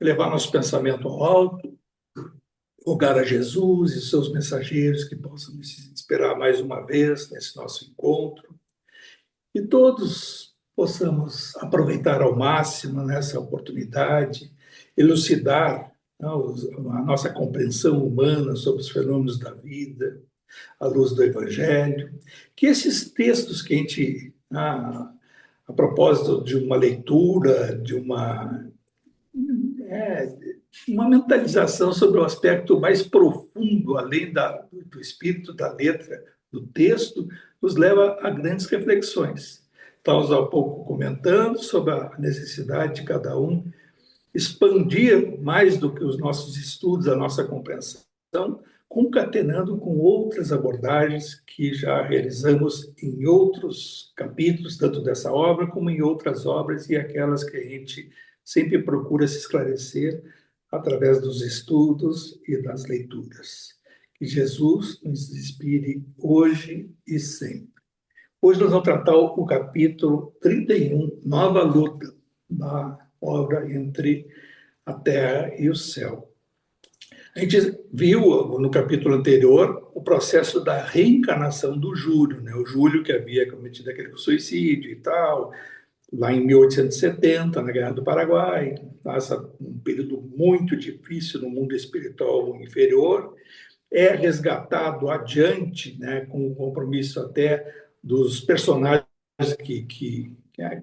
elevar nosso pensamento ao alto, rogar a Jesus e seus mensageiros que possam nos inspirar mais uma vez nesse nosso encontro e todos possamos aproveitar ao máximo nessa oportunidade, elucidar, né, a nossa compreensão humana sobre os fenômenos da vida, à luz do Evangelho, que esses textos que a gente, a propósito de uma leitura, de é, uma mentalização sobre o aspecto mais profundo, além do espírito da letra, do texto, nos leva a grandes reflexões. Estamos há pouco comentando sobre a necessidade de cada um expandir mais do que os nossos estudos, a nossa compreensão, concatenando com outras abordagens que já realizamos em outros capítulos, tanto dessa obra como em outras obras e aquelas que a gente sempre procura se esclarecer através dos estudos e das leituras. Que Jesus nos inspire hoje e sempre. Hoje nós vamos tratar o capítulo 31, Nova Luta, da obra Entre a Terra e o Céu. A gente viu no capítulo anterior o processo da reencarnação do Júlio, né? O Júlio que havia cometido aquele suicídio e tal, lá em 1870, na Guerra do Paraguai, passa um período muito difícil no mundo espiritual inferior, é resgatado adiante, né, com o compromisso até dos personagens que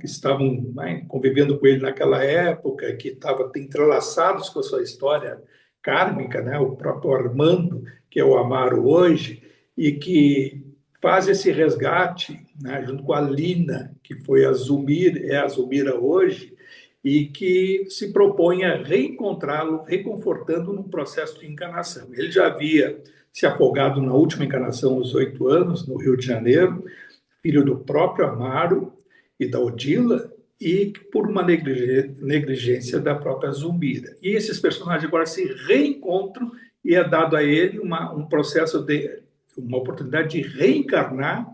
estavam, né, convivendo com ele naquela época, que estavam entrelaçados com a sua história kármica, né, o próprio Armando, que é o Amaro hoje, e que faz esse resgate, né, junto com a Lina, que foi a Zumir, é a Zumira hoje, e que se propõe a reencontrá-lo, reconfortando num processo de encarnação. Ele já havia se afogado na última encarnação, aos 8 anos, no Rio de Janeiro, filho do próprio Amaro e da Odila, e por uma negligência da própria Zumbira. E esses personagens agora se reencontram e é dado a ele um processo de uma oportunidade de reencarnar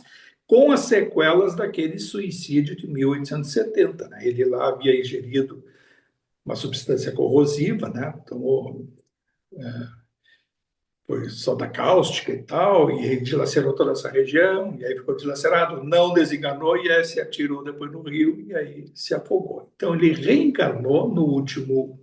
com as sequelas daquele suicídio de 1870. Né? Ele lá havia ingerido uma substância corrosiva, né? Tomou, foi soda cáustica e tal, e aí dilacerou toda essa região, e aí ficou dilacerado, não desenganou, e aí se atirou depois no rio, e aí se afogou. Então ele reencarnou no último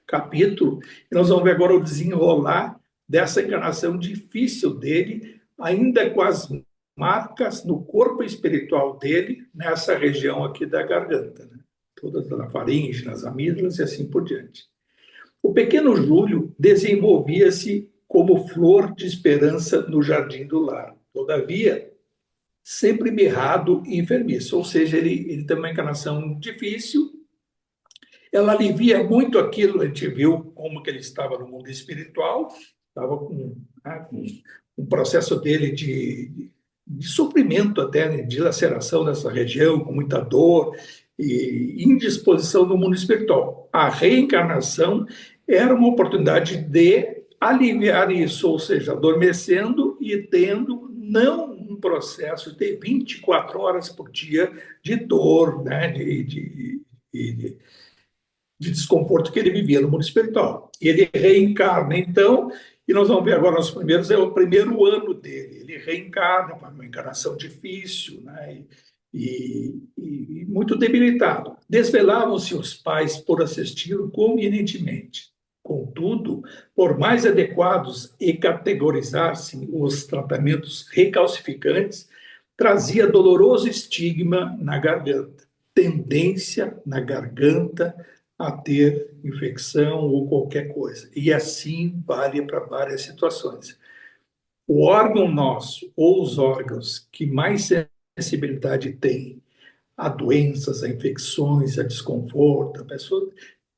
capítulo, e nós vamos ver agora o desenrolar dessa encarnação difícil dele, ainda com as marcas no corpo espiritual dele, nessa região aqui da garganta, né? Todas na faringe, nas amígdalas e assim por diante. O pequeno Júlio desenvolvia-se como flor de esperança no jardim do lar. Todavia, sempre mirrado e enfermiço, ou seja, ele tem uma encarnação difícil, ela alivia muito aquilo, a gente viu como que ele estava no mundo espiritual, estava com um processo dele de sofrimento até, né, de laceração nessa região, com muita dor e indisposição no mundo espiritual. A reencarnação era uma oportunidade de aliviar isso, ou seja, adormecendo e tendo não um processo de 24 horas por dia de dor, né, de desconforto que ele vivia no mundo espiritual. Ele reencarna, então, e nós vamos ver agora os primeiros, é o primeiro ano dele. Ele reencarna, uma encarnação difícil, né? E muito debilitado. Desvelavam-se os pais por assisti-lo convenientemente. Contudo, por mais adequados e categorizassem os tratamentos recalcificantes, trazia doloroso estigma na garganta, tendência na garganta a ter infecção ou qualquer coisa. E assim vale para várias situações. O órgão nosso, ou os órgãos que mais sensibilidade têm a doenças, a infecções, a desconforto, a pessoa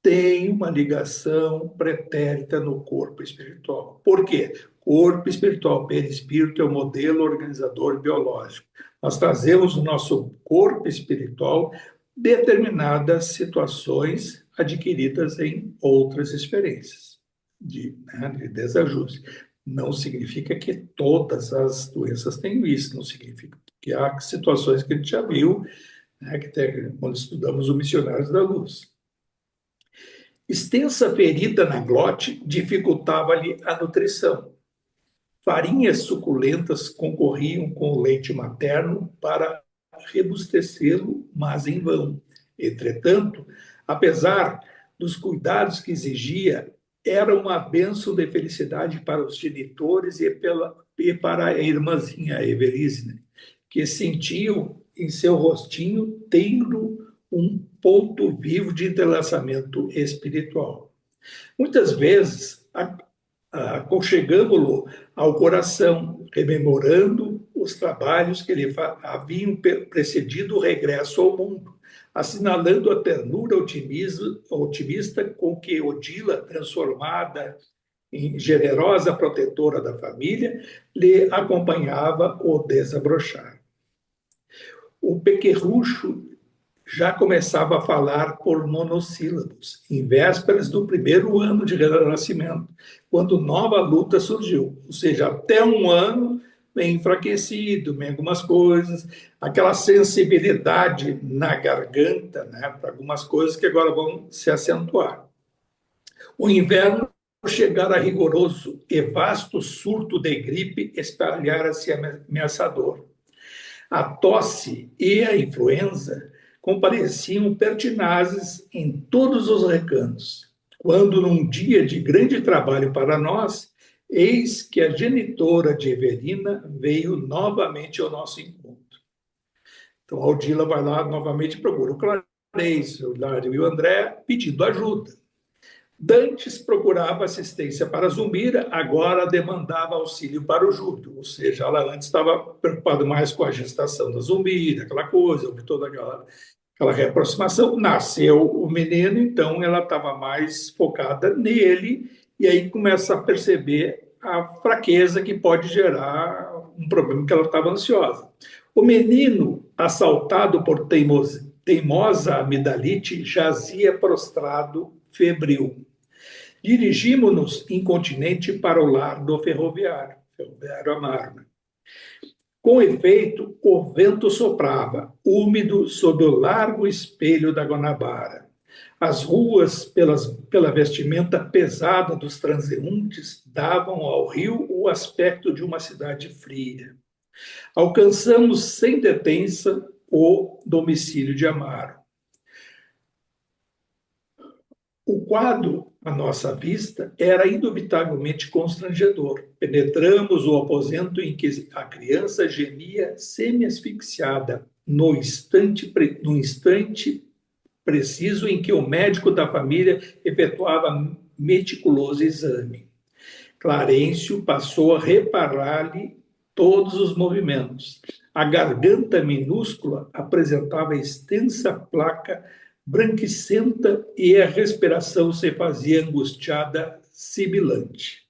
tem uma ligação pretérita no corpo espiritual. Por quê? Corpo espiritual, perispírito é o modelo organizador biológico. Nós trazemos no nosso corpo espiritual determinadas situações adquiridas em outras experiências de desajuste. Não significa que todas as doenças tenham isso, não significa que há situações que a gente já viu, né, que tem, quando estudamos o Missionários da Luz. Extensa ferida na glote dificultava-lhe a nutrição. Farinhas suculentas concorriam com o leite materno para rebustecê-lo, mas em vão. Entretanto, apesar dos cuidados que exigia, era uma bênção de felicidade para os genitores e para a irmãzinha Evelise, que sentiam em seu rostinho tendo um ponto vivo de entrelaçamento espiritual. Muitas vezes, aconchegamo-lo ao coração, rememorando os trabalhos que lhe haviam precedido o regresso ao mundo, assinalando a ternura otimista com que Odila, transformada em generosa protetora da família, lhe acompanhava o desabrochar. O pequerrucho já começava a falar por monossílabos, em vésperas do primeiro ano de renascimento, quando nova luta surgiu. Ou seja, até um ano bem enfraquecido, bem algumas coisas, aquela sensibilidade na garganta, né, para algumas coisas que agora vão se acentuar. O inverno chegara rigoroso e vasto surto de gripe espalhara-se ameaçador. A tosse e a influenza compareciam pertinazes em todos os recantos, quando, num dia de grande trabalho para nós, eis que a genitora de Everina veio novamente ao nosso encontro. Então, a Odila vai lá novamente e procura o Clarencio, o Hilário e o André pedindo ajuda. Dantes procurava assistência para Zulmira, agora demandava auxílio para o Júlio, ou seja, ela antes estava preocupada mais com a gestação da Zulmira, aquela coisa, toda aquela reaproximação. Nasceu o menino, então ela estava mais focada nele, e aí começa a perceber a fraqueza que pode gerar um problema, que ela estava ansiosa. O menino, assaltado por teimosa amidalite, jazia prostrado, febril. Dirigimos-nos incontinente para o lar do ferroviário Amaro. Com efeito, o vento soprava, úmido, sob o largo espelho da Guanabara. As ruas, pela vestimenta pesada dos transeuntes, davam ao rio o aspecto de uma cidade fria. Alcançamos sem detença o domicílio de Amaro. O quadro, à nossa vista, era indubitavelmente constrangedor. Penetramos o aposento em que a criança gemia semi-asfixiada, no instante preciso em que o médico da família efetuava meticuloso exame. Clarencio passou a reparar-lhe todos os movimentos. A garganta minúscula apresentava extensa placa branquicenta e a respiração se fazia angustiada, sibilante.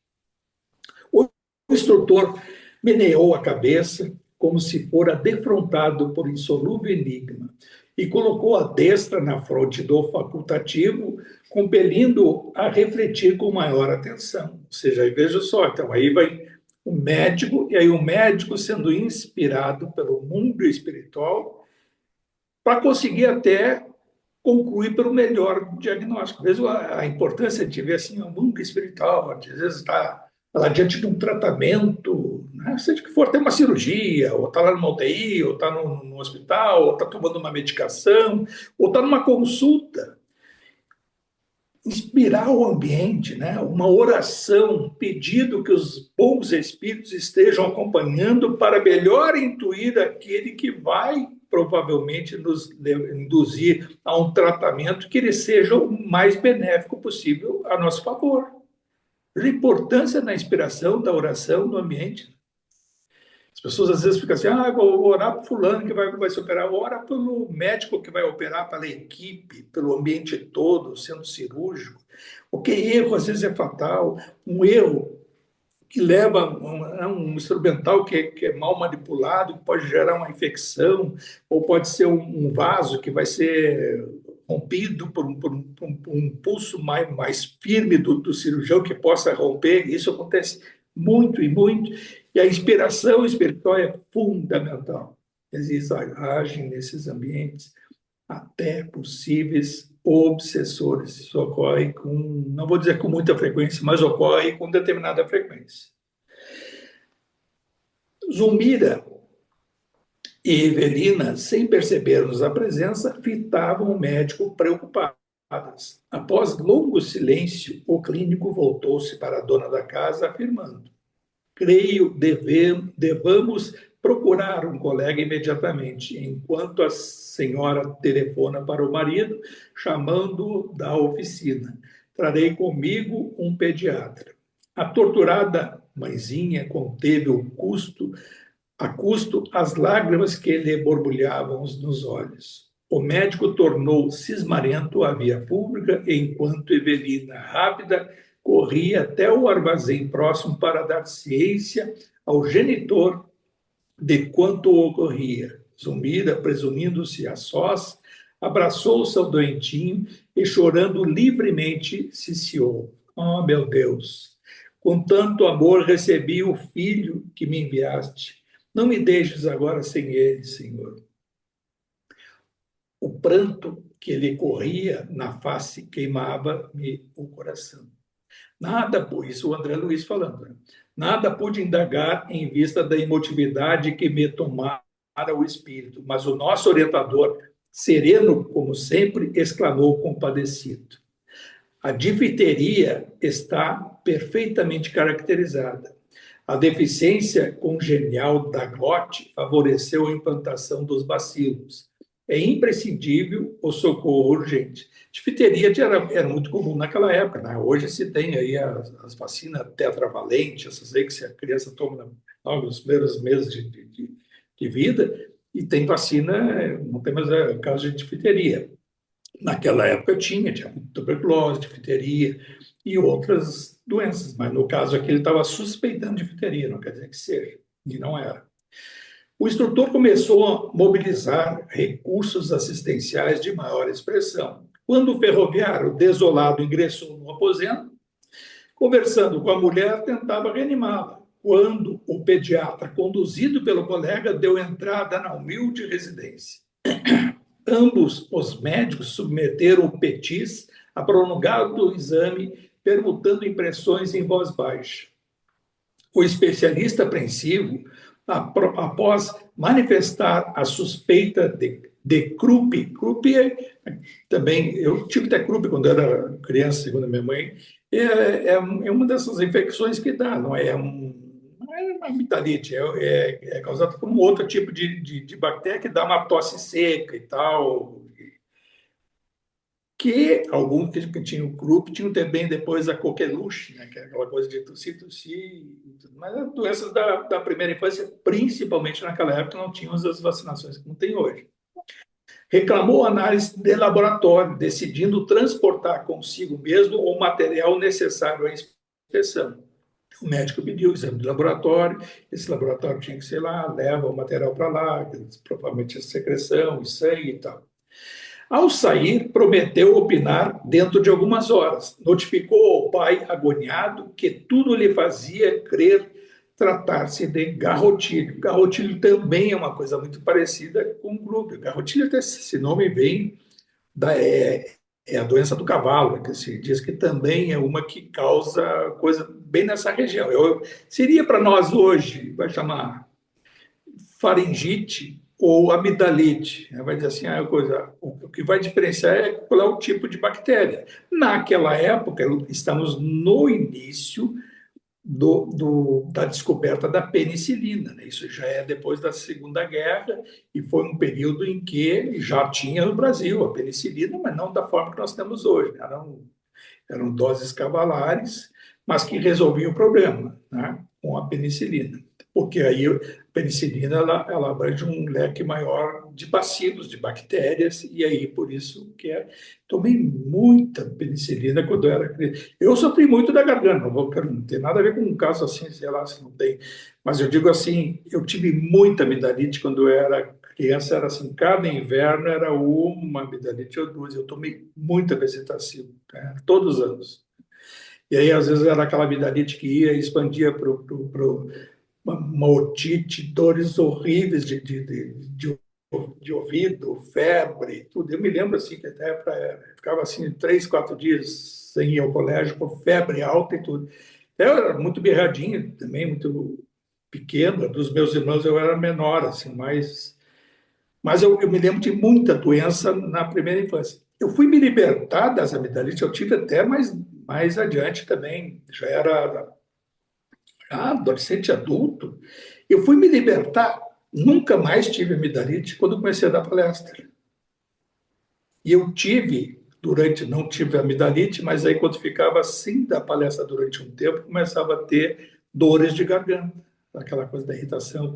O instrutor meneou a cabeça como se fora defrontado por insolúvel enigma e colocou a destra na fronte do facultativo, compelindo-o a refletir com maior atenção. Ou seja, aí veja só, então aí vai o médico, e aí o médico sendo inspirado pelo mundo espiritual para conseguir até concluir pelo melhor diagnóstico. Às vezes a importância de ver assim, o mundo espiritual, às vezes está lá diante de um tratamento, né? Seja que for, tem uma cirurgia, ou está lá numa UTI, ou está no hospital, ou está tomando uma medicação, ou está numa consulta. Inspirar o ambiente, né? Uma oração, um pedido que os bons espíritos estejam acompanhando para melhor intuir aquele que vai provavelmente nos induzir a um tratamento que ele seja o mais benéfico possível a nosso favor. A importância da inspiração, da oração no ambiente. As pessoas às vezes ficam assim, vou orar para fulano que vai se operar. Ora pelo médico que vai operar, pela equipe, pelo ambiente todo, sendo cirúrgico. Porque erro às vezes é fatal. Um erro que leva a um instrumental que é mal manipulado, que pode gerar uma infecção, ou pode ser um vaso que vai ser rompido por um pulso mais firme do cirurgião que possa romper. Isso acontece muito e muito. E a inspiração espiritual é fundamental. Eles agem nesses ambientes até possíveis obsessores. Isso ocorre com, não vou dizer com muita frequência, mas ocorre com determinada frequência. Zulmira e Evelina, sem percebermos a presença, fitavam o médico preocupadas. Após longo silêncio, o clínico voltou-se para a dona da casa, afirmando: creio devamos procurar um colega imediatamente, enquanto a senhora telefona para o marido, chamando-o da oficina. Trarei comigo um pediatra. A torturada mãezinha conteve a custo as lágrimas que lhe borbulhavam nos olhos. O médico tornou cismarento a via pública, enquanto Evelina, rápida, corria até o armazém próximo para dar ciência ao genitor de quanto ocorria. Zulmira, presumindo-se a sós, abraçou-se ao doentinho e, chorando livremente, ciciou: oh, meu Deus, com tanto amor recebi o filho que me enviaste. Não me deixes agora sem ele, Senhor. O pranto que lhe corria na face queimava-me o coração. Nada, isso o André Luiz falando, né? Nada pude indagar em vista da emotividade que me tomara o espírito, mas o nosso orientador, sereno como sempre, exclamou compadecido: a difteria está perfeitamente caracterizada. A deficiência congenial da glote favoreceu a implantação dos bacilos. É imprescindível o socorro urgente. Difteria era muito comum naquela época, né? Hoje se tem aí as vacinas tetravalentes, essas aí que a criança toma nos primeiros meses de vida, e tem vacina, não tem mais caso de difteria. Naquela época tinha tuberculose, difteria e outras doenças, mas no caso aqui ele estava suspeitando de difteria, não quer dizer que seja, e não era. O instrutor começou a mobilizar recursos assistenciais de maior expressão. Quando o ferroviário desolado ingressou no aposento, conversando com a mulher, tentava reanimá-la. Quando o pediatra, conduzido pelo colega, deu entrada na humilde residência. Ambos os médicos submeteram o Petis a prolongado exame, permutando impressões em voz baixa. O especialista apreensivo, após manifestar a suspeita de Krupp também, eu tive até Krupp quando era criança, segundo a minha mãe, é uma dessas infecções que dá, não é uma amigdalite, é causada por um outro tipo de bactéria que dá uma tosse seca e tal, que alguns que tinham o Krupp tinham também depois a coqueluche, né, que é aquela coisa de tossir, mas as doenças da primeira infância, principalmente naquela época, não tinham as vacinações que não tem hoje. Reclamou análise de laboratório, decidindo transportar consigo mesmo o material necessário à inspeção. O médico pediu o exame de laboratório, esse laboratório tinha que ser lá, leva o material para lá, provavelmente a secreção, sangue e tal. Ao sair, prometeu opinar dentro de algumas horas. Notificou ao pai, agoniado, que tudo lhe fazia crer tratar-se de garrotilho. Garrotilho também é uma coisa muito parecida com o Krupp. Garrotilho, até esse nome vem é a doença do cavalo, que se diz que também é uma que causa coisa bem nessa região. Seria para nós hoje, vai chamar faringite ou amidalite. Vai dizer assim, o que vai diferenciar é qual é o tipo de bactéria. Naquela época, estamos no início da descoberta da penicilina, né? Isso já é depois da Segunda Guerra e foi um período em que já tinha no Brasil a penicilina, mas não da forma que nós temos hoje, né? Eram doses cavalares, mas que resolviam o problema, né, com a penicilina. Porque aí a penicilina ela abrange um leque maior de bacilos, de bactérias, e aí por isso que tomei muita penicilina quando eu era criança. Eu sofri muito da garganta, não tem nada a ver com um caso assim, sei lá, se não tem. Mas eu digo assim, eu tive muita amidalite quando eu era criança, era assim, cada inverno era uma amidalite ou duas. Eu tomei muita bezetacil, né, todos os anos. E aí, às vezes, era aquela amidalite que ia e expandia para uma otite, dores horríveis de de ouvido, febre, tudo. Eu me lembro assim que até ficava assim 3, 4 dias sem ir ao colégio com febre alta e tudo. Eu era muito berradinho também, muito pequeno. Dos meus irmãos eu era menor, assim, mas eu me lembro de muita doença na primeira infância. Eu fui me libertar das amidalites, eu tive até mais adiante também, já era adolescente adulto. Eu fui me libertar, nunca mais tive amidalite quando comecei a dar palestra. E eu tive, não tive amidalite, mas aí quando ficava assim da palestra durante um tempo, começava a ter dores de garganta, aquela coisa da irritação,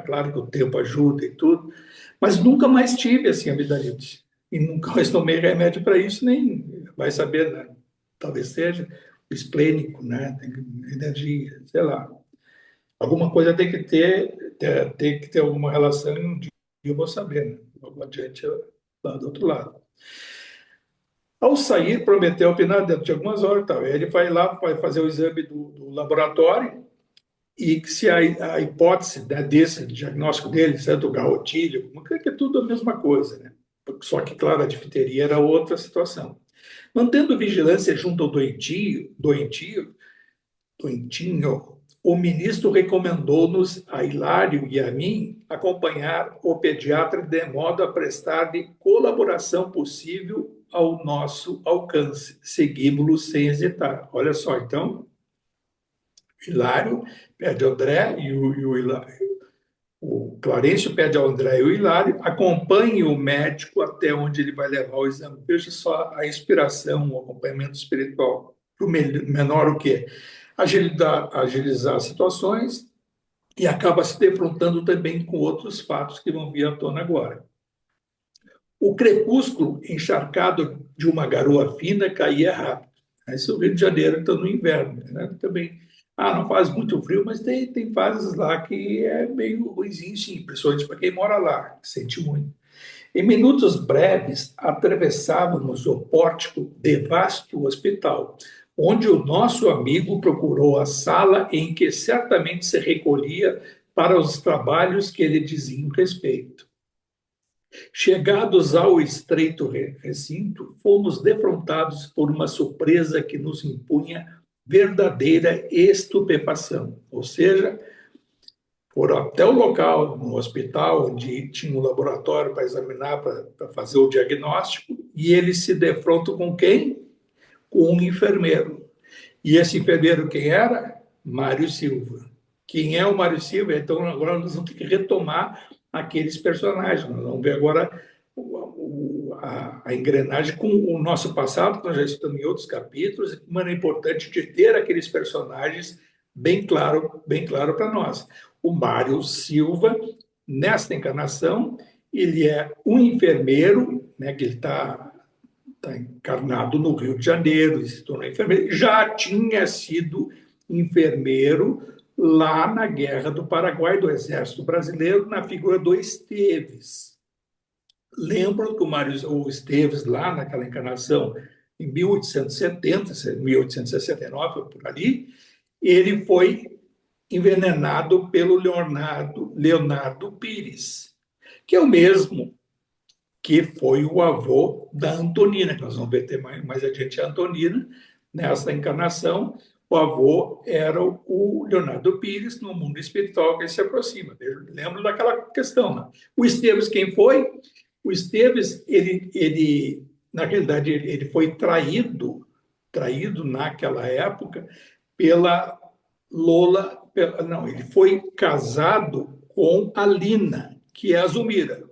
claro que o tempo ajuda e tudo, mas nunca mais tive assim amidalite. E nunca mais tomei remédio para isso, nem vai saber, né? Talvez seja o esplênico, né? Tem energia, sei lá. Alguma coisa tem que ter alguma relação, e um dia eu vou saber, né? Logo adiante, lá do outro lado. Ao sair, prometeu opinar dentro de algumas horas. Tal. Ele vai lá, vai fazer o exame do laboratório e que se a hipótese, né, desse diagnóstico dele, se é do garrotilho, que é tudo a mesma coisa, né? Só que, claro, a difteria era outra situação. Mantendo vigilância junto ao doentinho, o ministro recomendou-nos, a Hilário e a mim, acompanhar o pediatra de modo a prestar-lhe colaboração possível ao nosso alcance. Seguimos-lo sem hesitar. Olha só, então, Hilário pede ao André o Clarencio pede ao André e o Hilário, acompanhe o médico até onde ele vai levar o exame. Veja só a inspiração, o acompanhamento espiritual. Para o menor, o quê? Agilizar situações e acaba se defrontando também com outros fatos que vão vir à tona agora. O crepúsculo, encharcado de uma garoa fina, caía rápido. Esse é o Rio de Janeiro, então, no inverno. Né? Também, não faz muito frio, mas tem fases lá que é meio ruimzinho, sim, principalmente para quem mora lá, sente muito. Em minutos breves, atravessávamos o pórtico de vasto hospital, onde o nosso amigo procurou a sala em que certamente se recolhia para os trabalhos que lhe diziam respeito. Chegados ao estreito recinto, fomos defrontados por uma surpresa que nos impunha verdadeira estupefação. Ou seja, foram até o local, no hospital, onde tinha um laboratório para examinar, para fazer o diagnóstico, e eles se defrontam com quem? Com um enfermeiro. E esse enfermeiro quem era? Mário Silva. Quem é o Mário Silva? Então, agora nós vamos ter que retomar aqueles personagens. Nós vamos ver agora a engrenagem com o nosso passado, que nós já estamos em outros capítulos, e como é importante de ter aqueles personagens bem claro para nós. O Mário Silva, nesta encarnação, ele é um enfermeiro, né, que ele está encarnado no Rio de Janeiro, e se tornou enfermeiro, já tinha sido enfermeiro lá na Guerra do Paraguai, do Exército Brasileiro, na figura do Esteves. Lembro que o Esteves, lá naquela encarnação, em 1870, 1869, por ali, ele foi envenenado pelo Leonardo Pires, que é o mesmo que foi o avô da Antonina, que nós vamos ver mais adiante a Antonina, nessa encarnação. O avô era o Leonardo Pires, no mundo espiritual que ele se aproxima. Lembro daquela questão. Né? O Esteves, quem foi? O Esteves, ele na realidade, ele foi traído naquela época pela Lola. Não, ele foi casado com a Lina, que é a Zulmira.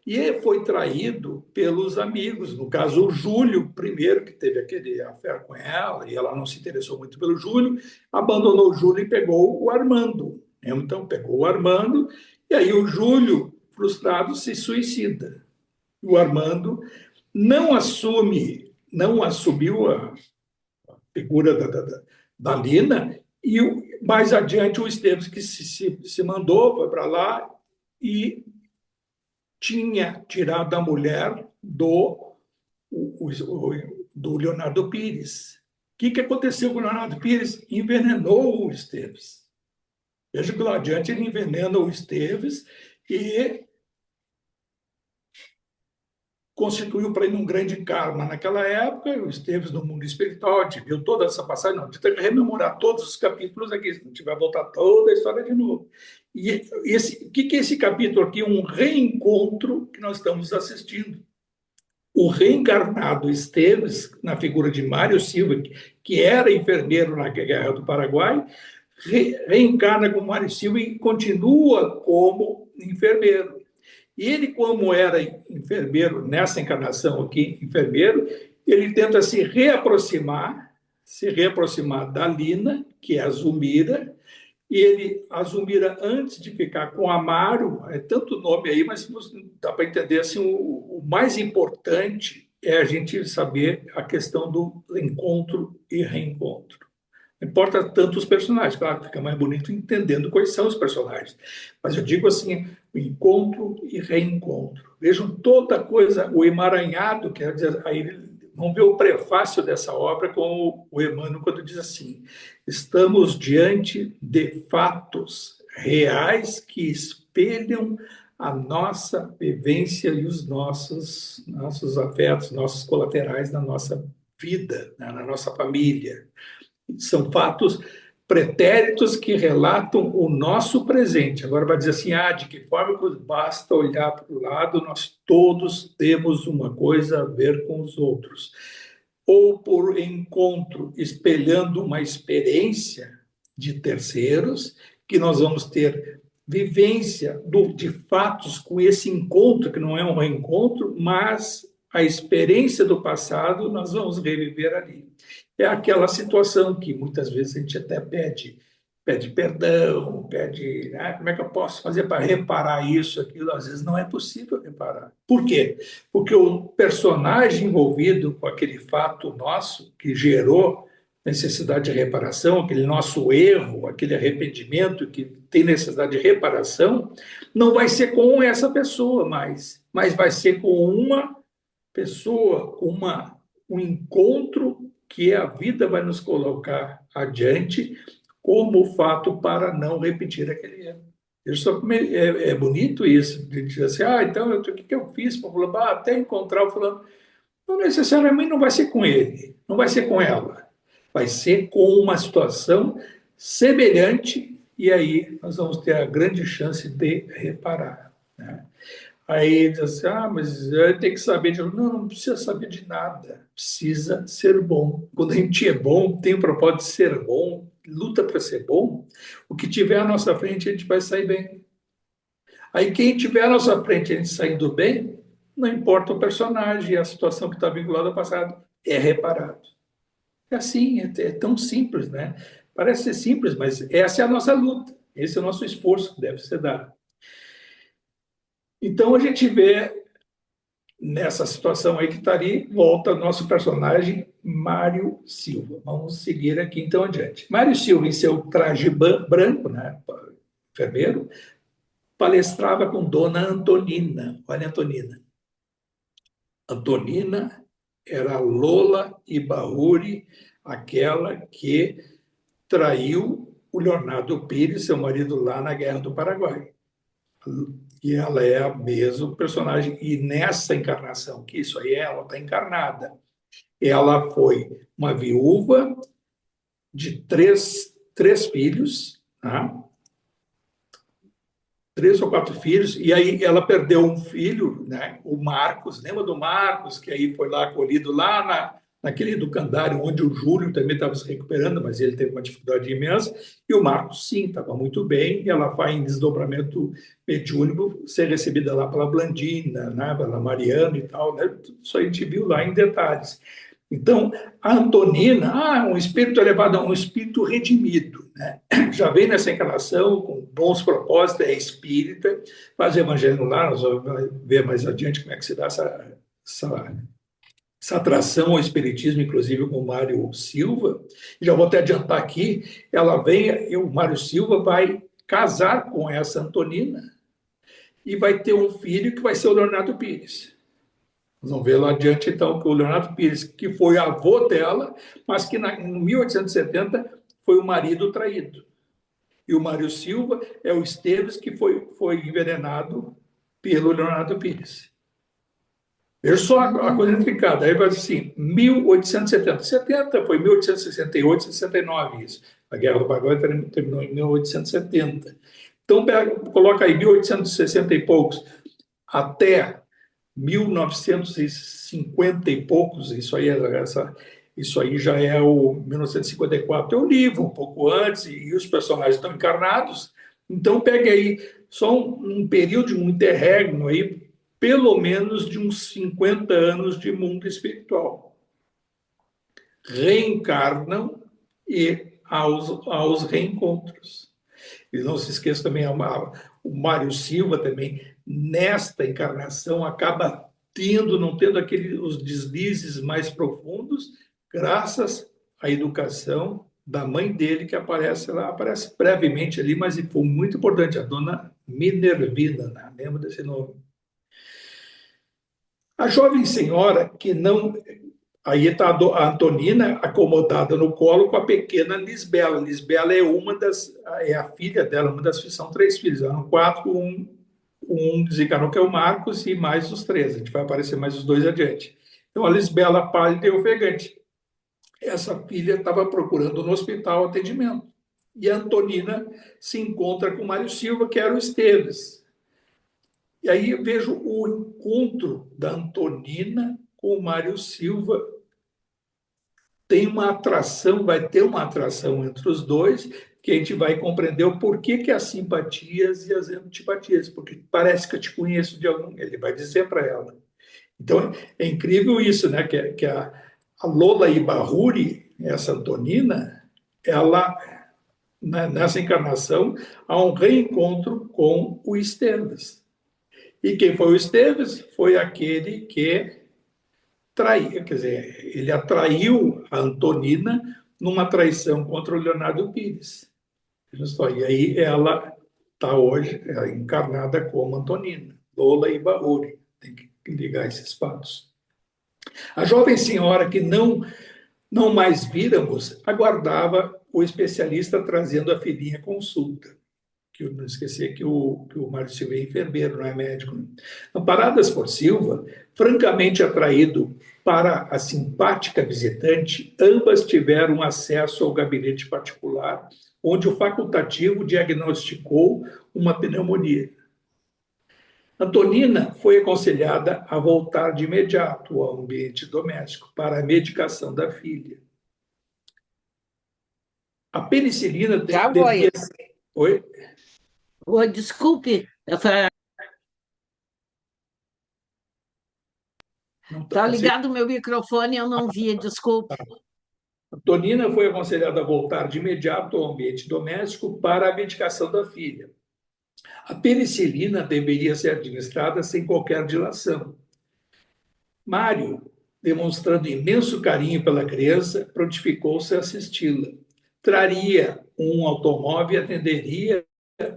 E foi traído pelos amigos, no caso o Júlio, primeiro, que teve aquele affair com ela, e ela não se interessou muito pelo Júlio, abandonou o Júlio e pegou o Armando. Então, pegou o Armando, e aí o Júlio, frustrado, se suicida. O Armando não assumiu a figura da Lina, e mais adiante o Esteves, que se mandou, foi para lá e tinha tirado a mulher do Leonardo Pires. O que aconteceu com o Leonardo Pires? Envenenou o Esteves. Veja que lá adiante ele envenena o Esteves e constituiu para ele um grande karma naquela época. O Esteves no mundo espiritual, a gente viu toda essa passagem, não, a gente tem que rememorar todos os capítulos aqui, se não tiver voltar toda a história de novo. E o que é esse capítulo aqui? Um reencontro que nós estamos assistindo. O reencarnado Esteves, na figura de Mário Silva, que era enfermeiro na Guerra do Paraguai, reencarna como Mário Silva e continua como enfermeiro. E ele, como era enfermeiro, nessa encarnação aqui, enfermeiro, ele tenta se reaproximar da Lina, que é a Zumira, e a Zumira, antes de ficar com Amaro, é tanto nome aí, mas dá para entender assim, o mais importante é a gente saber a questão do encontro e reencontro. Não importa tanto os personagens, claro, fica mais bonito entendendo quais são os personagens. Mas eu digo assim, o encontro e reencontro. Vejam toda coisa, o emaranhado, quer dizer, aí vamos ver o prefácio dessa obra com o Emmanuel, quando diz assim: estamos diante de fatos reais que espelham a nossa vivência e os nossos afetos, nossos colaterais na nossa vida, na nossa família. São fatos pretéritos que relatam o nosso presente. Agora vai dizer assim, de que forma que basta olhar para o lado, nós todos temos uma coisa a ver com os outros. Ou por encontro, espelhando uma experiência de terceiros, que nós vamos ter vivência de fatos com esse encontro, que não é um reencontro, mas a experiência do passado nós vamos reviver ali. É aquela situação que muitas vezes a gente até pede perdão, pede, como é que eu posso fazer para reparar isso, aquilo, às vezes não é possível reparar. Por quê? Porque o personagem envolvido com aquele fato nosso que gerou necessidade de reparação, aquele nosso erro, aquele arrependimento que tem necessidade de reparação, não vai ser com essa pessoa mais, mas vai ser com uma pessoa, um encontro que a vida vai nos colocar adiante como fato para não repetir aquele erro. É bonito isso, de dizer assim, então o que eu fiz para o fulano? Até encontrar o fulano. Não necessariamente não vai ser com ele, não vai ser com ela, vai ser com uma situação semelhante e aí nós vamos ter a grande chance de reparar, né? Aí diz assim, mas eu tenho que saber de... Não precisa saber de nada, precisa ser bom. Quando a gente é bom, tem o propósito de ser bom, luta para ser bom, o que tiver à nossa frente a gente vai sair bem. Aí quem tiver à nossa frente a gente saindo bem, não importa o personagem, a situação que está vinculada ao passado, é reparado. É assim, é tão simples, né? Parece ser simples, mas essa é a nossa luta, esse é o nosso esforço que deve ser dado. Então a gente vê nessa situação aí que está ali, volta nosso personagem Mário Silva. Vamos seguir aqui então adiante. Mário Silva, em seu traje branco, né, enfermeiro, palestrava com Dona Antonina. Olha, Antonina. Antonina era Lola Ibaúri, aquela que traiu o Leonardo Pires, seu marido, lá na Guerra do Paraguai. E ela é a mesma personagem. E nessa encarnação, que isso aí ela está encarnada. Ela foi uma viúva de três filhos, tá? 3 ou 4 filhos, e aí ela perdeu um filho, né? O Marcos, lembra do Marcos, que aí foi lá acolhido lá naquele educandário onde o Júlio também estava se recuperando, mas ele teve uma dificuldade imensa, e o Marcos, sim, estava muito bem, e ela vai em desdobramento mediúnico ser recebida lá pela Blandina, né? Pela Mariana e tal, né? Isso a gente viu lá em detalhes. Então, a Antonina, um espírito elevado, um espírito redimido, né? Já vem nessa encarnação com bons propósitos, é espírita, faz o evangelho lá, nós vamos ver mais adiante como é que se dá essa atração ao espiritismo, inclusive com o Mário Silva. Já vou até adiantar aqui, ela vem, e o Mário Silva vai casar com essa Antonina e vai ter um filho que vai ser o Leonardo Pires. Nós vamos ver lá adiante, então, que o Leonardo Pires, que foi avô dela, mas que em 1870 foi o marido traído. E o Mário Silva é o Esteves, que foi envenenado pelo Leonardo Pires. Veja só a coisa intrincada. Aí vai assim, 1870. 70 foi 1868, 69 isso. A Guerra do Paraguai terminou em 1870. Então, coloca aí 1860 e poucos até 1950 e poucos, isso aí já é o 1954, é o livro, um pouco antes, e os personagens estão encarnados. Então, pegue aí só um período, um interregno aí, pelo menos de uns 50 anos de mundo espiritual. Reencarnam e aos reencontros. E não se esqueça também, o Mário Silva também, nesta encarnação, acaba não tendo os deslizes mais profundos, graças à educação da mãe dele, que aparece lá, aparece brevemente ali, mas foi muito importante, a dona Minervina, né? Lembra desse nome. A jovem senhora que não. Aí está a Antonina acomodada no colo com a pequena Lisbela. Lisbela é a filha dela, uma das são três filhos, eram quatro, um desencarnou que é o Marcos e mais os três. A gente vai aparecer mais os dois adiante. Então a Lisbela pálida e ofegante. Essa filha estava procurando no hospital atendimento. E a Antonina se encontra com o Mário Silva, que era o Esteves. E aí eu vejo o encontro da Antonina com o Mário Silva. Tem uma atração, vai ter uma atração entre os dois, que a gente vai compreender o porquê que as simpatias e as antipatias, porque parece que eu te conheço de algum, ele vai dizer para ela. Então, é incrível isso, né? Que a Lola Ibarruri, essa Antonina, ela, nessa encarnação, há um reencontro com o Esteves. E quem foi o Esteves? Foi aquele que traiu, quer dizer, ele atraiu a Antonina numa traição contra o Leonardo Pires. E aí ela está hoje encarnada como Antonina, Lola Ibarruri. Tem que ligar esses fatos. A jovem senhora que não mais víramos aguardava o especialista trazendo a filhinha à consulta. Que eu não esqueci que o Mário Silva é enfermeiro, não é médico. Né? Amparadas por Silva, francamente atraído para a simpática visitante, ambas tiveram acesso ao gabinete particular, onde o facultativo diagnosticou uma pneumonia. Antonina foi aconselhada a voltar de imediato ao ambiente doméstico para a medicação da filha. A penicilina devia ser... Oi? Oi, desculpe, está ligado o meu microfone, eu não via, desculpe. Antonina foi aconselhada a voltar de imediato ao ambiente doméstico para a medicação da filha. A penicilina deveria ser administrada sem qualquer dilação. Mário, demonstrando imenso carinho pela criança, prontificou-se a assisti-la. Traria um automóvel e atenderia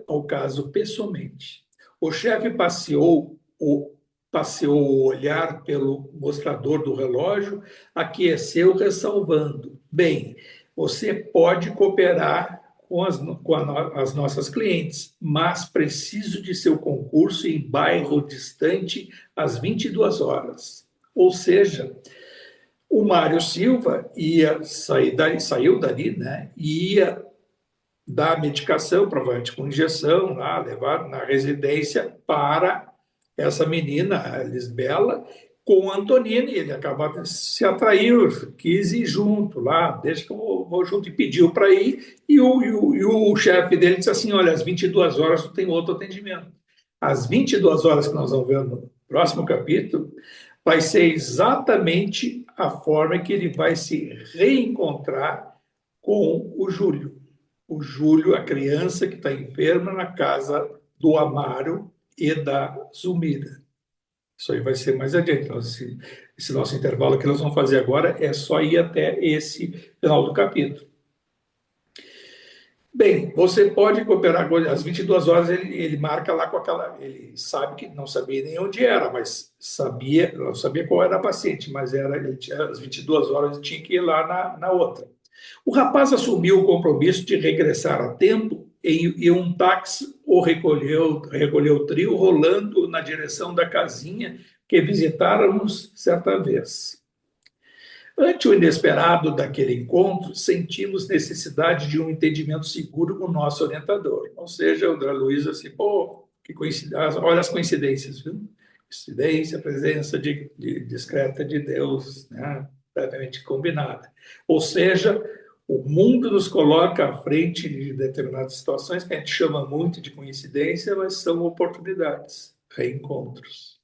ao caso pessoalmente. O chefe passeou o olhar pelo mostrador do relógio, aqueceu, ressalvando: bem, você pode cooperar as nossas clientes, mas preciso de seu concurso em bairro distante às 22 horas. Ou seja, o Mário Silva saiu dali, né, e ia dar medicação, provavelmente com injeção, lá, levar na residência para essa menina, a Lisbela, com a Antonina, e ele acaba se atraiu, quis ir junto lá, deixa que eu vou junto, e pediu para ir, e o chefe dele disse assim, olha, às 22 horas tu tem outro atendimento. Às 22 horas que nós vamos ver no próximo capítulo, vai ser exatamente a forma que ele vai se reencontrar com o Júlio. O Júlio, a criança que está enferma na casa do Amaro e da Zumira. Isso aí vai ser mais adiante. Então, esse nosso intervalo que nós vamos fazer agora é só ir até esse final do capítulo. Bem, você pode cooperar às 22 horas, ele marca lá com aquela... Ele sabe que não sabia nem onde era, mas não sabia qual era a paciente, mas ele tinha, às 22 horas ele tinha que ir lá na outra. O rapaz assumiu o compromisso de regressar a tempo e um táxi recolheu o trio rolando na direção da casinha que visitaram-nos certa vez. Ante o inesperado daquele encontro, sentimos necessidade de um entendimento seguro com o nosso orientador. Ou seja, o André Luiz, assim, pô, que coincidência, olha as coincidências, viu? Coincidência, presença discreta de Deus, né? Previamente combinada. Ou seja, o mundo nos coloca à frente de determinadas situações que a gente chama muito de coincidência, mas são oportunidades, reencontros.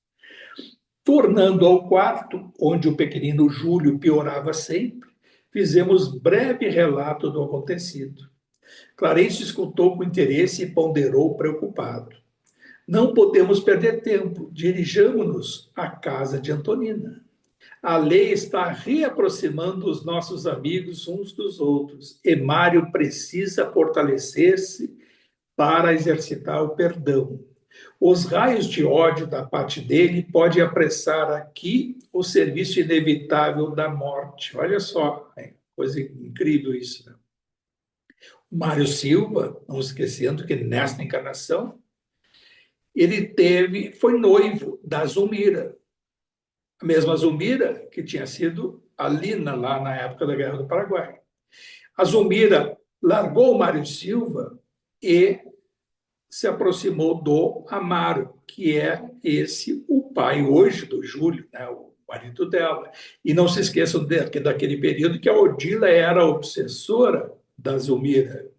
Tornando ao quarto, onde o pequenino Júlio piorava sempre, fizemos breve relato do acontecido. Clarencio escutou com interesse e ponderou preocupado. Não podemos perder tempo, dirijamo-nos à casa de Antonina. A lei está reaproximando os nossos amigos uns dos outros e Mário precisa fortalecer-se para exercitar o perdão. Os raios de ódio da parte dele podem apressar aqui o serviço inevitável da morte. Olha só, coisa incrível isso, né? Mário Silva, não esquecendo que nesta encarnação foi noivo da Zulmira, a mesma Zulmira que tinha sido a Lina lá na época da Guerra do Paraguai. A Zulmira largou o Mário Silva e se aproximou do Amaro, que é o pai hoje do Júlio, né, o marido dela. E não se esqueçam daquele período que a Odila era a obsessora da Zulmira.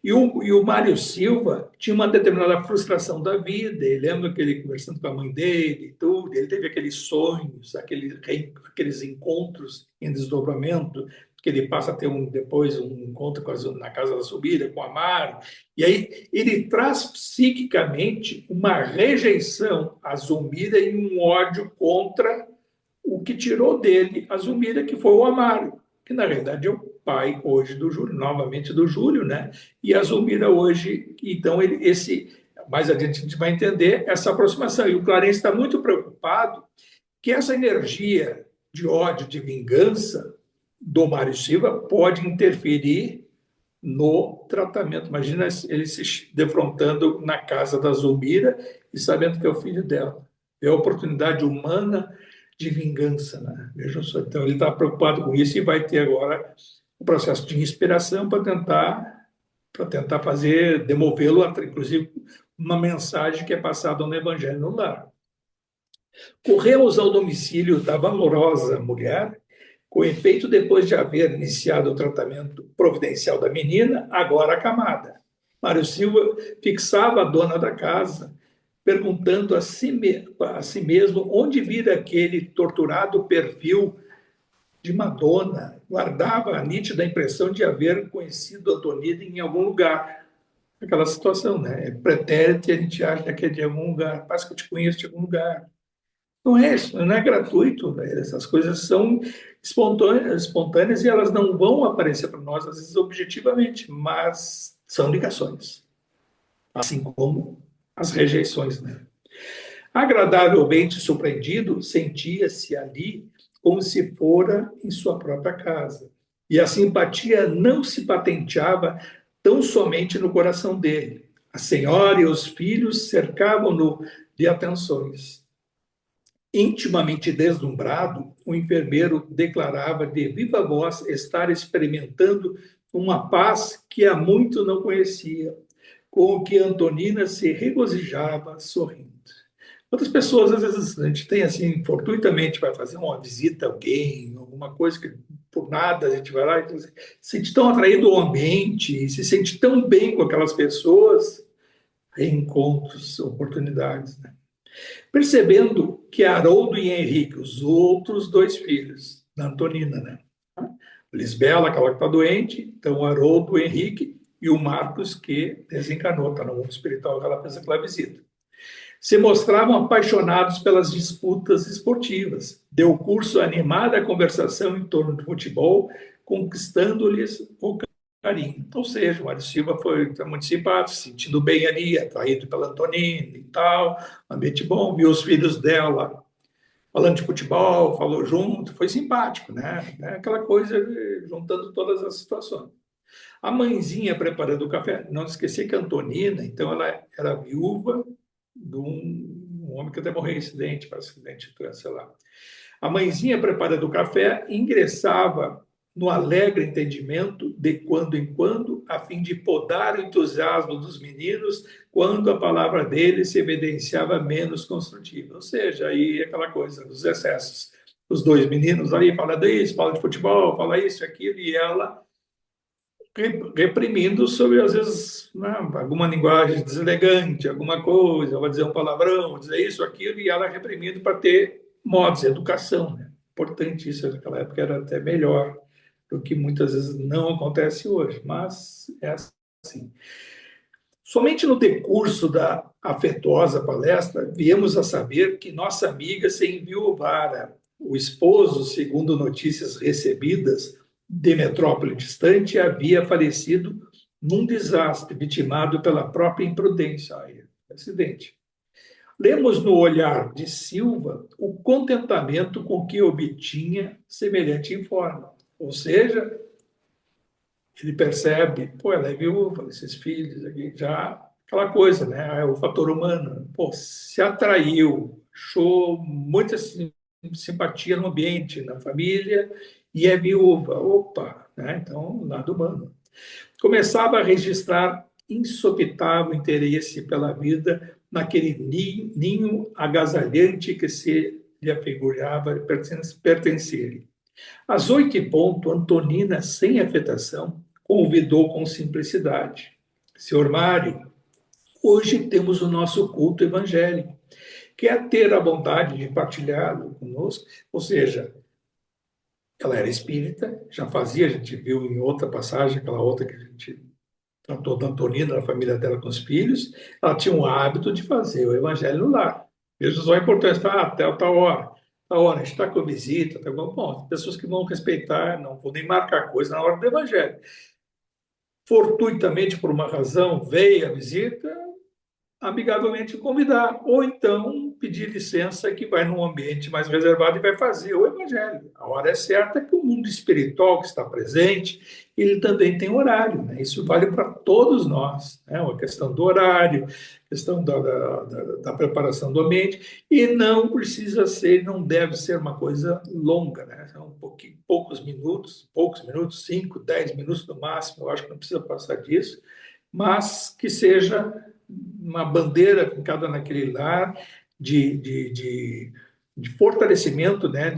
E o Mário Silva tinha uma determinada frustração da vida. Ele lembra que ele conversando com a mãe dele e tudo, ele teve aqueles sonhos, aqueles encontros em desdobramento, que ele passa a ter depois um encontro na casa da Subida com a Amaro. E aí ele traz psiquicamente uma rejeição à Zulmira e um ódio contra o que tirou dele a Zulmira, que foi o Amaro, que na realidade é o pai hoje do Júlio, novamente do Júlio, né? E a Zulmira hoje, então mais adiante a gente vai entender essa aproximação. E o Clarence está muito preocupado que essa energia de ódio, de vingança do Mário Silva pode interferir no tratamento. Imagina ele se defrontando na casa da Zulmira e sabendo que é o filho dela. É a oportunidade humana de vingança, né? Vejam só. Então, ele está preocupado com isso e vai ter agora o processo de inspiração para tentar demovê-lo, inclusive uma mensagem que é passada no Evangelho no Lar. Corremos ao domicílio da valorosa mulher, com efeito, depois de haver iniciado o tratamento providencial da menina, agora acamada. Mário Silva fixava a dona da casa, perguntando a si mesmo onde vira aquele torturado perfil de Madonna. Guardava a nítida impressão de haver conhecido Antonina em algum lugar. Aquela situação, né? É pretérito e a gente acha que é de algum lugar. Parece que eu te conheço de algum lugar. Não é isso, não é gratuito, né? Essas coisas são espontâneas e elas não vão aparecer para nós, às vezes, objetivamente, mas são ligações, assim como as rejeições, né? Agradavelmente surpreendido, sentia-se ali como se fora em sua própria casa. E a simpatia não se patenteava tão somente no coração dele. A senhora e os filhos cercavam-no de atenções. Intimamente deslumbrado, o enfermeiro declarava de viva voz estar experimentando uma paz que há muito não conhecia, com o que Antonina se regozijava sorrindo. Outras pessoas, às vezes, a gente tem assim, fortuitamente, vai fazer uma visita a alguém, alguma coisa que por nada a gente vai lá e se sente tão atraído ao ambiente, se sente tão bem com aquelas pessoas, reencontros, oportunidades, né? Percebendo que Haroldo e Henrique, os outros dois filhos da Antonina, né? Lisbela, aquela que está doente, então Haroldo, Henrique e o Marcos, que desencanou, está no mundo espiritual que ela fez aquela visita. Se mostravam apaixonados pelas disputas esportivas. Deu curso animada a conversação em torno do futebol, conquistando-lhes o carinho. Ou seja, o Mário Silva foi muito simpático, se sentindo bem ali, atraído pela Antonina e tal, ambiente bom, viu os filhos dela falando de futebol, falou junto, foi simpático, né? Aquela coisa, juntando todas as situações. A mãezinha preparando o café, não esquecer que a Antonina, então, ela era viúva de um homem que até morreu em acidente, para acidente de trânsito, sei lá. A mãezinha preparando o café ingressava no alegre entendimento de quando em quando, a fim de podar o entusiasmo dos meninos quando a palavra deles se evidenciava menos construtiva. Ou seja, aí aquela coisa, os excessos. Os dois meninos ali falando isso, fala de futebol, fala isso, aquilo, e ela reprimindo sobre, às vezes, né, alguma linguagem deselegante, alguma coisa, vai dizer um palavrão, vai dizer isso, aquilo, e ela reprimindo para ter modos, educação. Né? Importante isso, naquela época era até melhor do que muitas vezes não acontece hoje, mas é assim. Somente no decurso da afetuosa palestra, viemos a saber que nossa amiga se enviuvara. O esposo, segundo notícias recebidas de metrópole distante, havia falecido num desastre, vitimado pela própria imprudência. Aí, acidente. Lemos no olhar de Silva o contentamento com que obtinha semelhante informe. Ou seja, ele percebe, pô, ela é viúva, esses filhos, aqui, já aquela coisa, né? É o fator humano. Pô, se atraiu, achou muita simpatia no ambiente, na família, e é viúva. Opa, né? Então, lado humano. Começava a registrar insopitável interesse pela vida naquele ninho agasalhante que se lhe afigurava pertencer. Às 8 em ponto, Antonina, sem afetação, convidou com simplicidade. Senhor Mário, hoje temos o nosso culto evangélico. Quer ter a vontade de partilhá-lo conosco? Ou seja, ela era espírita, já fazia, a gente viu em outra passagem, aquela outra que a gente tratou da Antonina, da família dela com os filhos, ela tinha um hábito de fazer o evangelho no lar. Jesus é importante, até tal hora. A hora, a gente está com visita, tá bom, pessoas que vão respeitar, não vão nem marcar coisa na hora do evangelho. Fortuitamente, por uma razão, veio a visita, amigavelmente convidar, ou então pedir licença que vai num ambiente mais reservado e vai fazer o evangelho. A hora é certa que o mundo espiritual que está presente, ele também tem horário, né? Isso vale para todos nós, né? Uma questão do horário, questão da preparação do ambiente, e não precisa ser, não deve ser uma coisa longa, né? São poucos minutos, 5, 10 minutos no máximo, eu acho que não precisa passar disso, mas que seja uma bandeira fincada naquele lar de fortalecimento, né,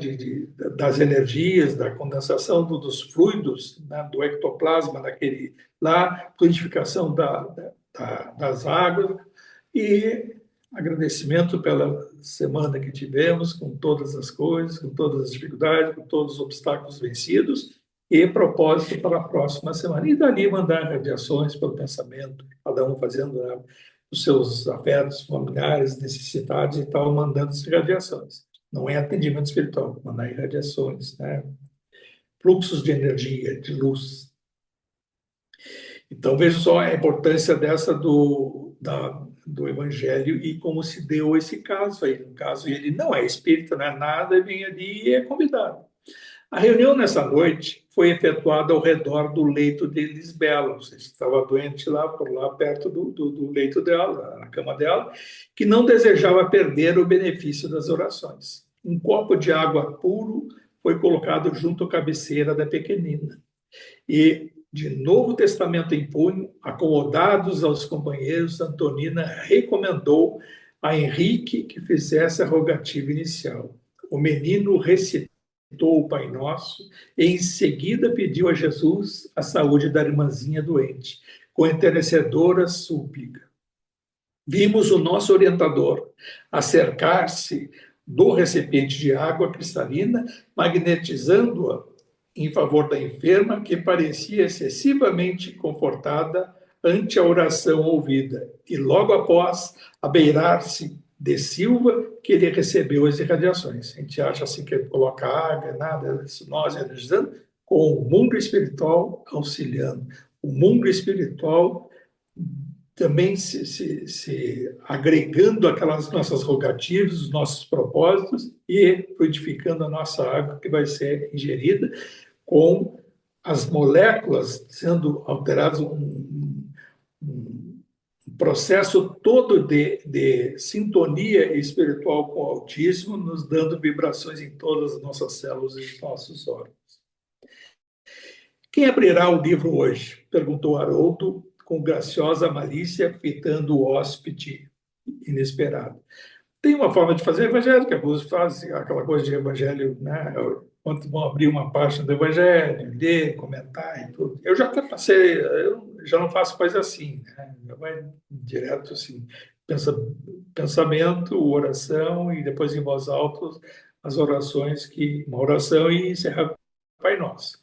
das energias, da condensação dos fluidos, né, do ectoplasma naquele lá, fluidificação das águas e agradecimento pela semana que tivemos, com todas as coisas, com todas as dificuldades, com todos os obstáculos vencidos, e propósito para a próxima semana. E dali mandar radiações pelo pensamento, cada um fazendo, né, os seus afetos familiares, necessidades e tal, mandando as radiações. Não é atendimento espiritual, mandar radiações, né? Fluxos de energia, de luz. Então, veja só a importância dessa do Evangelho e como se deu esse caso aí. No caso, ele não é espírita, não é nada, vem ali e é convidado. A reunião nessa noite foi efetuada ao redor do leito de Lisbela, ou seja, estava doente lá, por lá perto do leito dela, na cama dela, que não desejava perder o benefício das orações. Um copo de água puro foi colocado junto à cabeceira da pequenina. E, de Novo Testamento em punho, acomodados aos companheiros, Antonina recomendou a Henrique que fizesse a rogativa inicial. O menino recitou o Pai Nosso e, em seguida, pediu a Jesus a saúde da irmãzinha doente, com enternecedora súplica. Vimos o nosso orientador acercar-se do recipiente de água cristalina, magnetizando-a em favor da enferma, que parecia excessivamente confortada ante a oração ouvida, e logo após abeirar-se de Silva, que ele recebeu as irradiações. A gente acha assim que ele coloca água, nada, isso nós energizando, com o mundo espiritual auxiliando. O mundo espiritual também se agregando aquelas nossas rogativas, os nossos propósitos e fluidificando a nossa água que vai ser ingerida com as moléculas sendo alteradas, um processo todo de sintonia espiritual com o Altíssimo, nos dando vibrações em todas as nossas células e nossos órgãos. Quem abrirá o livro hoje? Perguntou Haroldo, com graciosa malícia, fitando o hóspede inesperado. Tem uma forma de fazer evangelho, que alguns fazem aquela coisa de evangelho, né? Quando vão abrir uma página do evangelho, ler, comentar e tudo. Eu já até passei, eu já não faço coisa assim, né? Vai direto assim, pensamento, oração e depois em voz alta as orações, uma oração e encerrar com o Pai Nosso.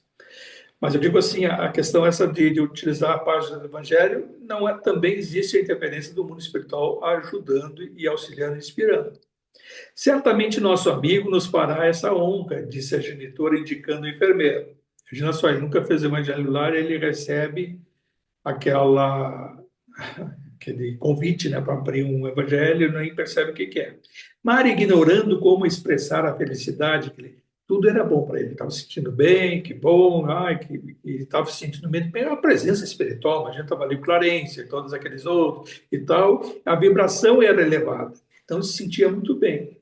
Mas eu digo assim, a questão essa de utilizar a página do Evangelho, não é, também existe a interferência do mundo espiritual ajudando e auxiliando e inspirando. Certamente nosso amigo nos fará essa honra, disse a genitora, indicando o enfermeiro. Imagina só, ele nunca fez evangelho lá, ele recebe aquele convite, né, para abrir um evangelho e nem percebe o que é. Mari, ignorando como expressar a felicidade, tudo era bom para ele, estava se sentindo bem, que bom, que estava se sentindo bem, a presença espiritual, a gente estava ali, Clarence, todos aqueles outros e tal, a vibração era elevada, então se sentia muito bem.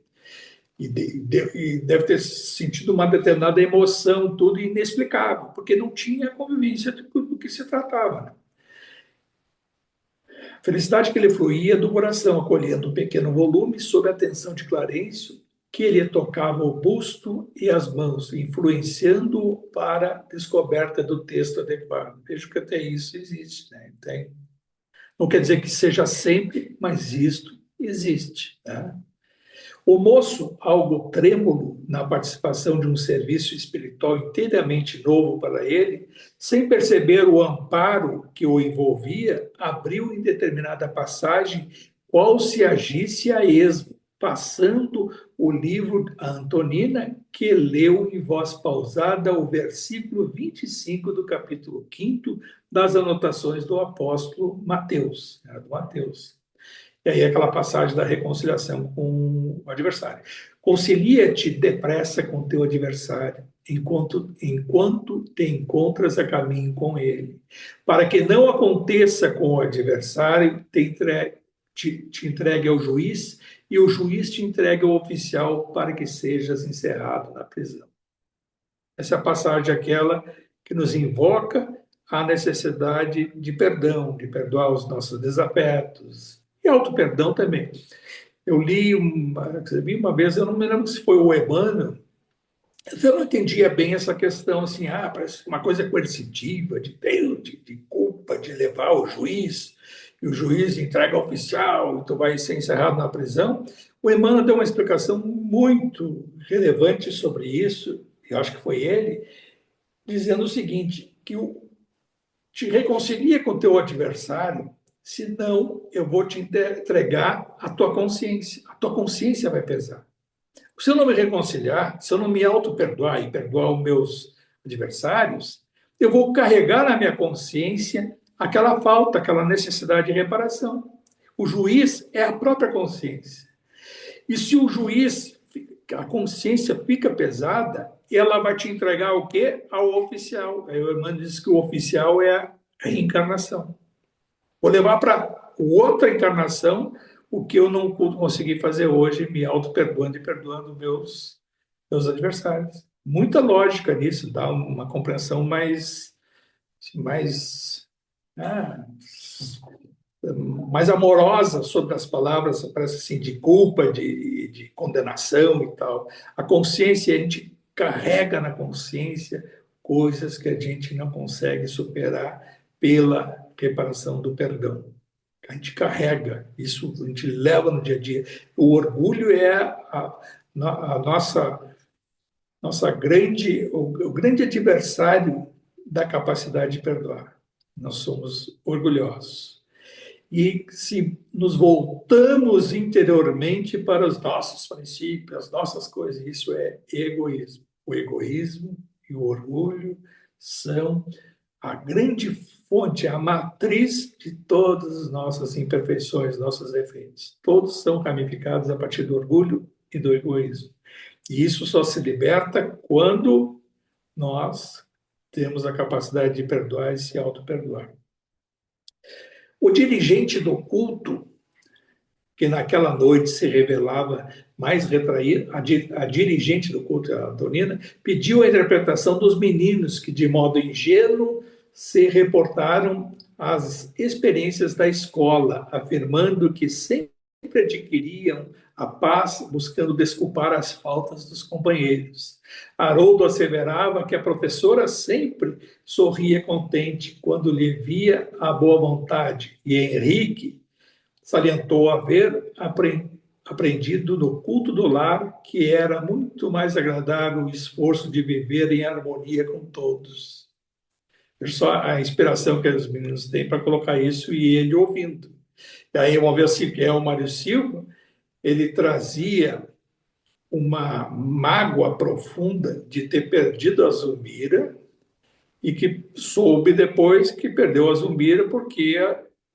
E deve ter sentido uma determinada emoção, tudo inexplicável, porque não tinha convivência do que se tratava, né? Felicidade que ele fluía do coração, acolhendo um pequeno volume sob a atenção de Clarencio, que ele tocava o busto e as mãos, influenciando-o para a descoberta do texto adequado. Vejo que até isso existe, né? Não quer dizer que seja sempre, mas isto existe, né? O moço, algo trêmulo na participação de um serviço espiritual inteiramente novo para ele, sem perceber o amparo que o envolvia, abriu em determinada passagem qual se agisse a esmo, passando o livro a Antonina, que leu em voz pausada o versículo 25 do capítulo 5 das anotações do apóstolo Mateus, do Mateus. E aí aquela passagem da reconciliação com o adversário. Concilia-te depressa com teu adversário, enquanto te encontras a caminho com ele, para que não aconteça com o adversário, te entregue ao juiz, e o juiz te entregue ao oficial para que sejas encerrado na prisão. Essa é a passagem aquela que nos invoca a necessidade de perdão, de perdoar os nossos desafetos, e auto-perdão também. Eu li uma vez, eu não me lembro se foi o Emmanuel, eu não entendia bem essa questão, assim, parece uma coisa coercitiva, de Deus, de culpa, de levar ao juiz, e o juiz entrega ao oficial, e tu vai ser encerrado na prisão. O Emmanuel deu uma explicação muito relevante sobre isso, eu acho que foi ele, dizendo o seguinte, que te reconcilia com o teu adversário, senão eu vou te entregar a tua consciência. A tua consciência vai pesar. Se eu não me reconciliar, se eu não me auto-perdoar e perdoar os meus adversários, eu vou carregar na minha consciência aquela falta, aquela necessidade de reparação. O juiz é a própria consciência. E se o juiz, a consciência fica pesada, ela vai te entregar o quê? Ao oficial. Aí o Emmanuel diz que o oficial é a reencarnação. Vou levar para outra encarnação o que eu não consegui fazer hoje, me auto-perdoando e perdoando meus adversários. Muita lógica nisso, dá uma compreensão mais amorosa sobre as palavras, parece assim, de culpa, de condenação e tal. A consciência, a gente carrega na consciência coisas que a gente não consegue superar pela reparação do perdão. A gente carrega isso, a gente leva no dia a dia. O orgulho é a nossa o grande adversário da capacidade de perdoar. Nós somos orgulhosos. E se nos voltamos interiormente para os nossos princípios, as nossas coisas, isso é egoísmo. O egoísmo e o orgulho são a grande fonte, a matriz de todas as nossas imperfeições, nossos defeitos. Todos são ramificados a partir do orgulho e do egoísmo. E isso só se liberta quando nós temos a capacidade de perdoar e se auto-perdoar. O dirigente do culto, que naquela noite se revelava mais retraído, a dirigente do culto, a Antonina, pediu a interpretação dos meninos que, de modo ingênuo, se reportaram às experiências da escola, afirmando que sempre adquiriam a paz buscando desculpar as faltas dos companheiros. Haroldo asseverava que a professora sempre sorria contente quando lhe via a boa vontade, e Henrique salientou haver aprendido no culto do lar que era muito mais agradável o esforço de viver em harmonia com todos. Veja só a inspiração que os meninos têm para colocar isso e ele ouvindo. E aí, vamos ver se é o Mário Silva, ele trazia uma mágoa profunda de ter perdido a Zulmira e que soube depois que perdeu a Zulmira porque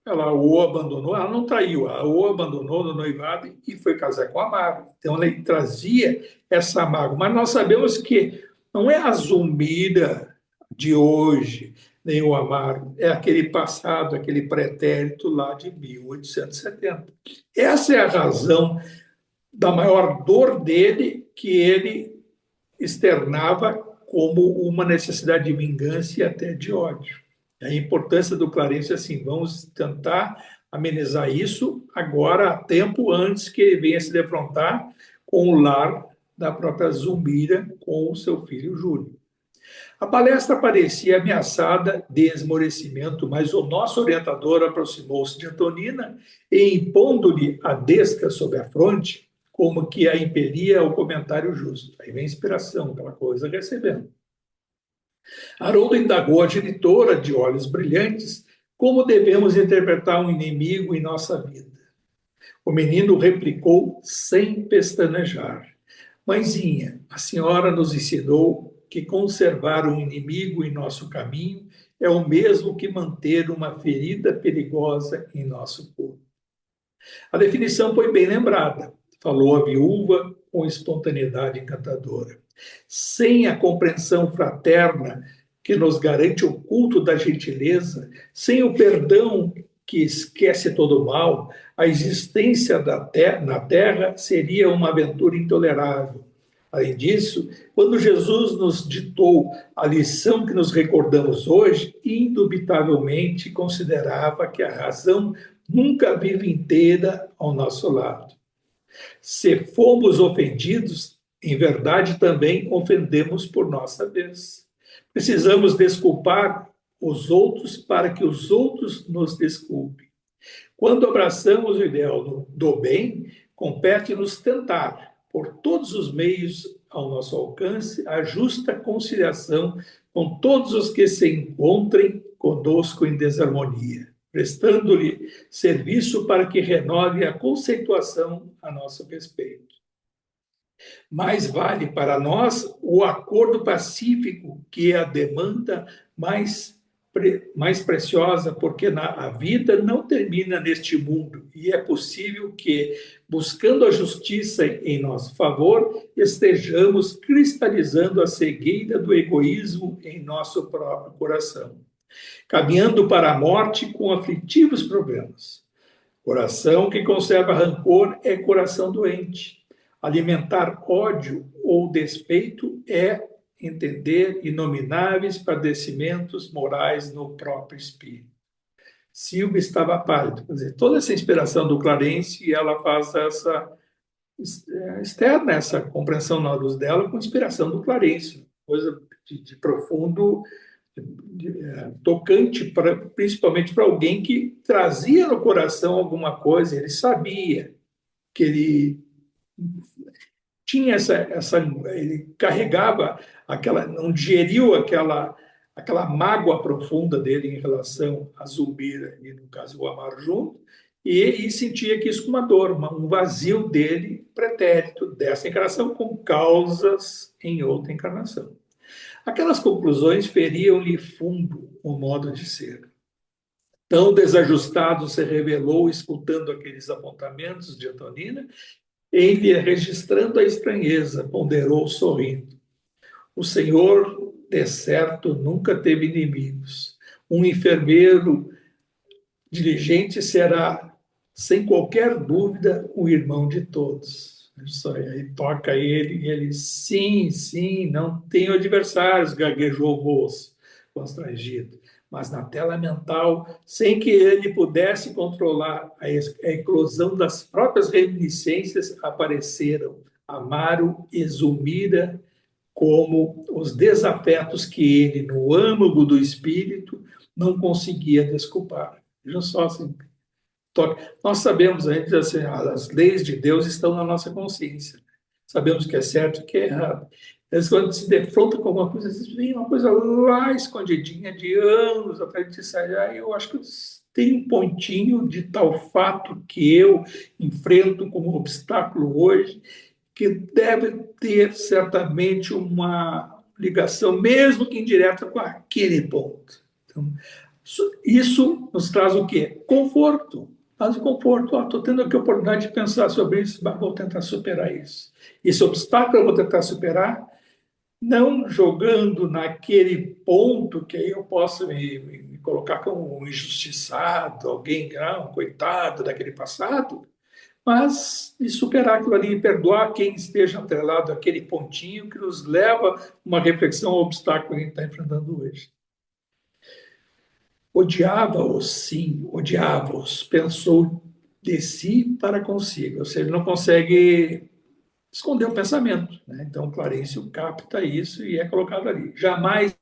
ela o abandonou, ela não traiu, ela o abandonou no noivado e foi casar com a Amaro. Então, ela trazia essa mágoa. Mas nós sabemos que não é a Zulmira de hoje, nem o Amaro, é aquele passado, aquele pretérito lá de 1870. Essa é a razão da maior dor dele, que ele externava como uma necessidade de vingança e até de ódio. A importância do Clarencio é assim, vamos tentar amenizar isso agora, a tempo antes que ele venha se defrontar com o lar da própria Zulmira com o seu filho Júlio. A palestra parecia ameaçada de esmorecimento, mas o nosso orientador aproximou-se de Antonina e, impondo-lhe a desca sobre a fronte, como que a impelia o comentário justo. Aí vem a inspiração, aquela coisa recebendo. Haroldo indagou a genitora, de olhos brilhantes, como devemos interpretar um inimigo em nossa vida. O menino replicou sem pestanejar. Mãezinha, a senhora nos ensinou que conservar um inimigo em nosso caminho é o mesmo que manter uma ferida perigosa em nosso corpo. A definição foi bem lembrada, falou a viúva com espontaneidade encantadora. Sem a compreensão fraterna que nos garante o culto da gentileza, sem o perdão que esquece todo o mal, a existência na terra seria uma aventura intolerável. Além disso, quando Jesus nos ditou a lição que nos recordamos hoje, indubitavelmente considerava que a razão nunca vive inteira ao nosso lado. Se fomos ofendidos, em verdade também ofendemos por nossa vez. Precisamos desculpar os outros para que os outros nos desculpem. Quando abraçamos o ideal do bem, compete-nos tentar, por todos os meios ao nosso alcance, a justa conciliação com todos os que se encontrem conosco em desarmonia, prestando-lhe serviço para que renove a conceituação a nosso respeito. Mais vale para nós o acordo pacífico, que é a demanda mais preciosa, porque a vida não termina neste mundo e é possível que, buscando a justiça em nosso favor, estejamos cristalizando a cegueira do egoísmo em nosso próprio coração, caminhando para a morte com aflitivos problemas. Coração que conserva rancor é coração doente. Alimentar ódio ou despeito é entender inomináveis padecimentos morais no próprio espírito. Silvia estava pálido. Quer dizer, toda essa inspiração do Clarencio, ela faz essa externa, essa compreensão na luz dela com inspiração do Clarencio, coisa de profundo, tocante, principalmente para alguém que trazia no coração alguma coisa, ele sabia que ele tinha ele carregava não digeriu aquela mágoa profunda dele em relação a Zulmira e, no caso, o Amaro junto, e sentia que isso com uma dor, um vazio dele pretérito dessa encarnação com causas em outra encarnação. Aquelas conclusões feriam-lhe fundo o modo de ser. Tão desajustado se revelou escutando aqueles apontamentos de Antonina, ele, registrando a estranheza, ponderou sorrindo. O Senhor, de certo, nunca teve inimigos. Um enfermeiro diligente será, sem qualquer dúvida, o irmão de todos. Só aí toca ele e ele, sim, sim, não tenho adversários, gaguejou o moço, constrangido. Mas na tela mental, sem que ele pudesse controlar a eclosão das próprias reminiscências, apareceram Amaro e Zulmira como os desafetos que ele, no âmago do espírito, não conseguia desculpar. Vejam só, assim, nós sabemos, a gente, assim, as leis de Deus estão na nossa consciência. Sabemos o que é certo e o que é errado. Mas quando se defronta com alguma coisa, vem uma coisa lá escondidinha de anos atrás de sair. Aí eu acho que tem um pontinho de tal fato que eu enfrento como obstáculo hoje, que deve ter certamente uma ligação, mesmo que indireta, com aquele ponto. Então, isso nos traz o quê? Conforto. Traz o conforto. Estou tendo aqui a oportunidade de pensar sobre isso, mas vou tentar superar isso. Esse obstáculo eu vou tentar superar, não jogando naquele ponto que aí eu posso me colocar como um injustiçado, alguém, um coitado daquele passado, mas de superar aquilo ali e perdoar quem esteja atrelado àquele pontinho que nos leva a uma reflexão ao obstáculo que a gente está enfrentando hoje. Odiava-os, sim, odiava-os, pensou de si para consigo, ou seja, ele não consegue esconder o pensamento, né? Então, Clarencio capta isso e é colocado ali. Jamais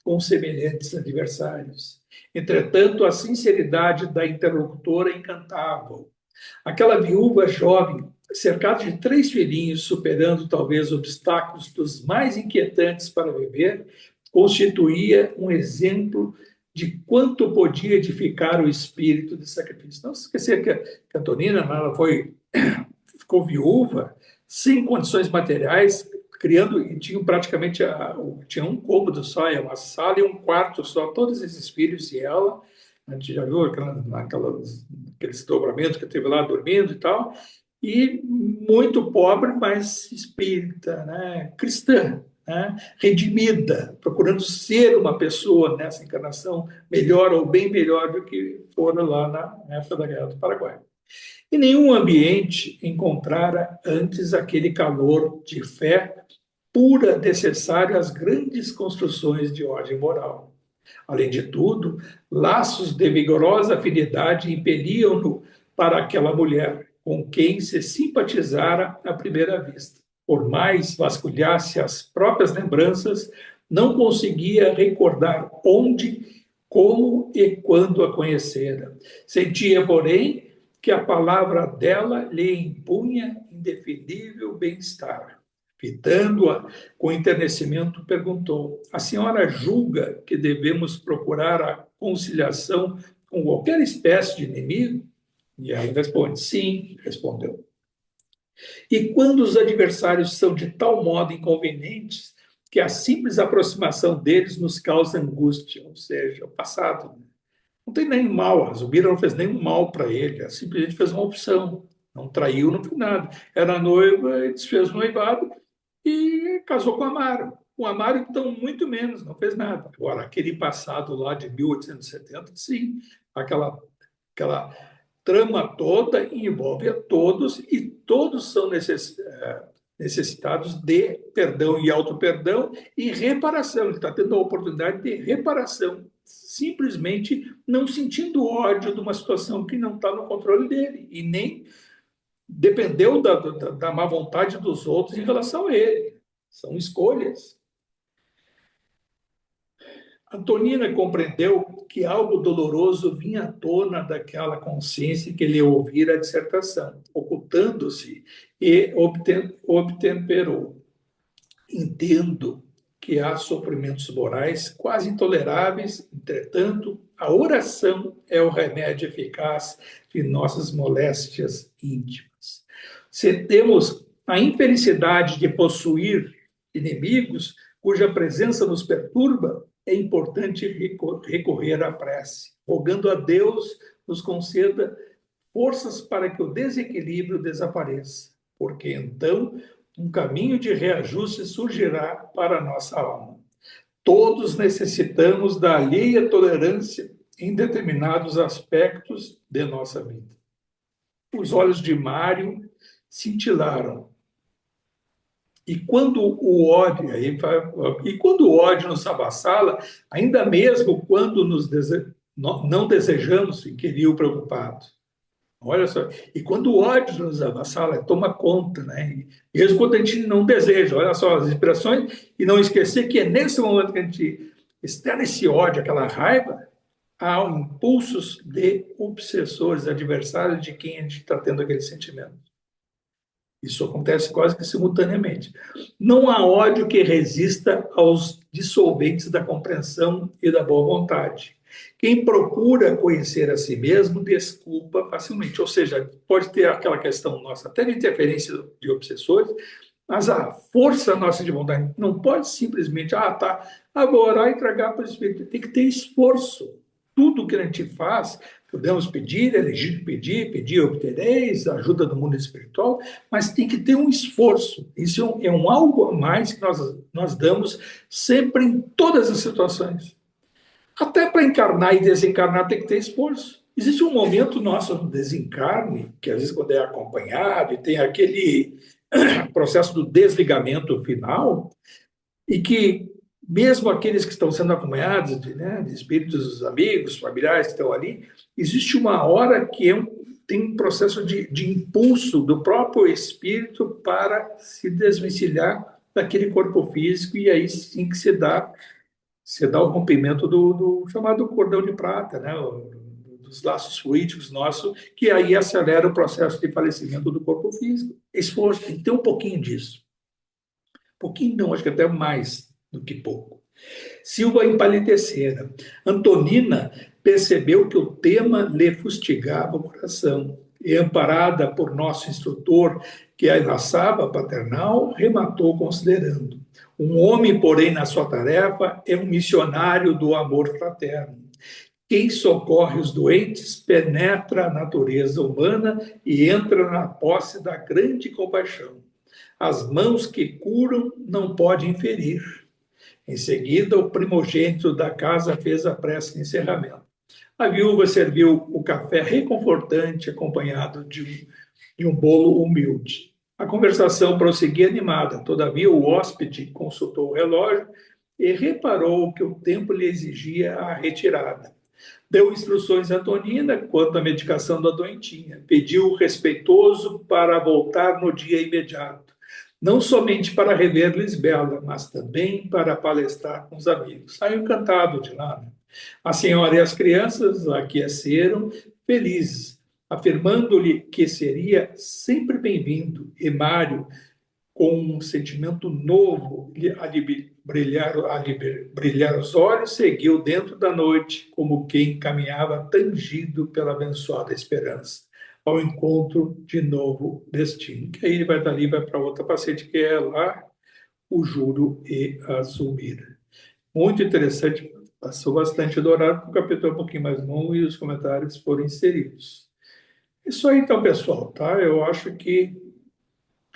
com semelhantes adversários. Entretanto, a sinceridade da interlocutora encantava-o. Aquela viúva jovem, cercada de 3 filhinhos, superando talvez obstáculos dos mais inquietantes para viver, constituía um exemplo de quanto podia edificar o espírito de sacrifício. Não se esquecer que a Tonina, ela ficou viúva, sem condições materiais, criando, e tinham praticamente, tinha um cômodo só, uma sala e um quarto só, todos esses filhos e ela. A gente já viu aquele desdobramento que teve lá dormindo e tal, e muito pobre, mas espírita, né? Cristã, né? Redimida, procurando ser uma pessoa nessa encarnação melhor ou bem melhor do que foram lá na época da Guerra do Paraguai. Em nenhum ambiente encontrara antes aquele calor de fé pura necessário às grandes construções de ordem moral. Além de tudo, laços de vigorosa afinidade impeliam-no para aquela mulher, com quem se simpatizara à primeira vista. Por mais vasculhasse as próprias lembranças, não conseguia recordar onde, como e quando a conhecera. Sentia, porém, que a palavra dela lhe impunha indefinível bem-estar. Fitando-a com enternecimento, perguntou: a senhora julga que devemos procurar a conciliação com qualquer espécie de inimigo? E ela responde: sim, respondeu. E quando os adversários são de tal modo inconvenientes que a simples aproximação deles nos causa angústia, ou seja, o passado. Não tem nenhum mal, a Zubira não fez nenhum mal para ele, ela simplesmente fez uma opção, não traiu, não fez nada. Era noiva, desfez o noivado e casou com o Amaro. O Amaro, então, muito menos, não fez nada. Agora, aquele passado lá de 1870, sim, aquela trama toda envolve a todos e todos são necessitados de perdão e auto-perdão e reparação. Ele está tendo a oportunidade de reparação, simplesmente não sentindo ódio de uma situação que não está no controle dele e nem dependeu da má vontade dos outros em relação a ele. São escolhas. Antonina compreendeu que algo doloroso vinha à tona daquela consciência que lhe ouvira a dissertação, ocultando-se e obtemperou. Entendo que há sofrimentos morais quase intoleráveis, entretanto, a oração é o remédio eficaz de nossas moléstias íntimas. Se temos a infelicidade de possuir inimigos cuja presença nos perturba, é importante recorrer à prece, rogando a Deus nos conceda forças para que o desequilíbrio desapareça, porque então um caminho de reajuste surgirá para a nossa alma. Todos necessitamos da alheia tolerância em determinados aspectos de nossa vida. Os olhos de Mário cintilaram. E quando o ódio nos avassala, ainda mesmo quando não desejamos ficar o preocupado. Olha só, e quando o ódio nos avassala, toma conta, né? Mesmo quando a gente não deseja, olha só as expressões, e não esquecer que é nesse momento que a gente externa esse ódio, aquela raiva, há impulsos de obsessores, adversários de quem a gente está tendo aquele sentimento. Isso acontece quase que simultaneamente. Não há ódio que resista aos dissolventes da compreensão e da boa vontade. Quem procura conhecer a si mesmo desculpa facilmente. Ou seja, pode ter aquela questão nossa, até de interferência de obsessores, mas a força nossa de vontade não pode simplesmente, vou orar e entregar para o Espírito. Tem que ter esforço. Tudo que a gente faz, podemos pedir, é legítimo pedir, pedir obtereis, ajuda do mundo espiritual, mas tem que ter um esforço. Isso é um algo a mais que nós damos sempre em todas as situações. Até para encarnar e desencarnar tem que ter esforço. Existe um momento nosso no desencarne, que às vezes quando é acompanhado e tem aquele processo do desligamento final, e que mesmo aqueles que estão sendo acompanhados de espíritos amigos, familiares que estão ali, existe uma hora que tem um processo de impulso do próprio espírito para se desvencilhar daquele corpo físico, e aí sim que se dá o rompimento do chamado cordão de prata, né? Dos laços fluídicos nossos, que aí acelera o processo de falecimento do corpo físico. Esforço, tem que ter um pouquinho disso. Pouquinho não, acho que até mais do que pouco. Silva empalidecera. Antonina percebeu que o tema lhe fustigava o coração e, amparada por nosso instrutor, que a enlaçava paternal, rematou considerando: um homem, porém, na sua tarefa, é um missionário do amor fraterno. Quem socorre os doentes penetra a natureza humana e entra na posse da grande compaixão. As mãos que curam não podem ferir. Em seguida, o primogênito da casa fez a prece de encerramento. A viúva serviu o café reconfortante, acompanhado de um bolo humilde. A conversação prosseguia animada, todavia o hóspede consultou o relógio e reparou que o tempo lhe exigia a retirada. Deu instruções a Antonina quanto à medicação da doentinha. Pediu respeitoso para voltar no dia imediato, não somente para rever Lisbela, mas também para palestrar com os amigos. Saiu encantado de lá, né? A senhora e as crianças aqueceram, felizes, afirmando-lhe que seria sempre bem-vindo. E Mário, com um sentimento novo a lhe brilhar os olhos, seguiu dentro da noite, como quem caminhava tangido pela abençoada esperança, ao encontro de novo destino. Que aí ele vai dali, vai para outra paciente, que é lá o Juro e a Zulmira. Muito interessante, passou bastante do horário, porque o capítulo é um pouquinho mais longo e os comentários foram inseridos. Isso aí, então, pessoal, tá? Eu acho que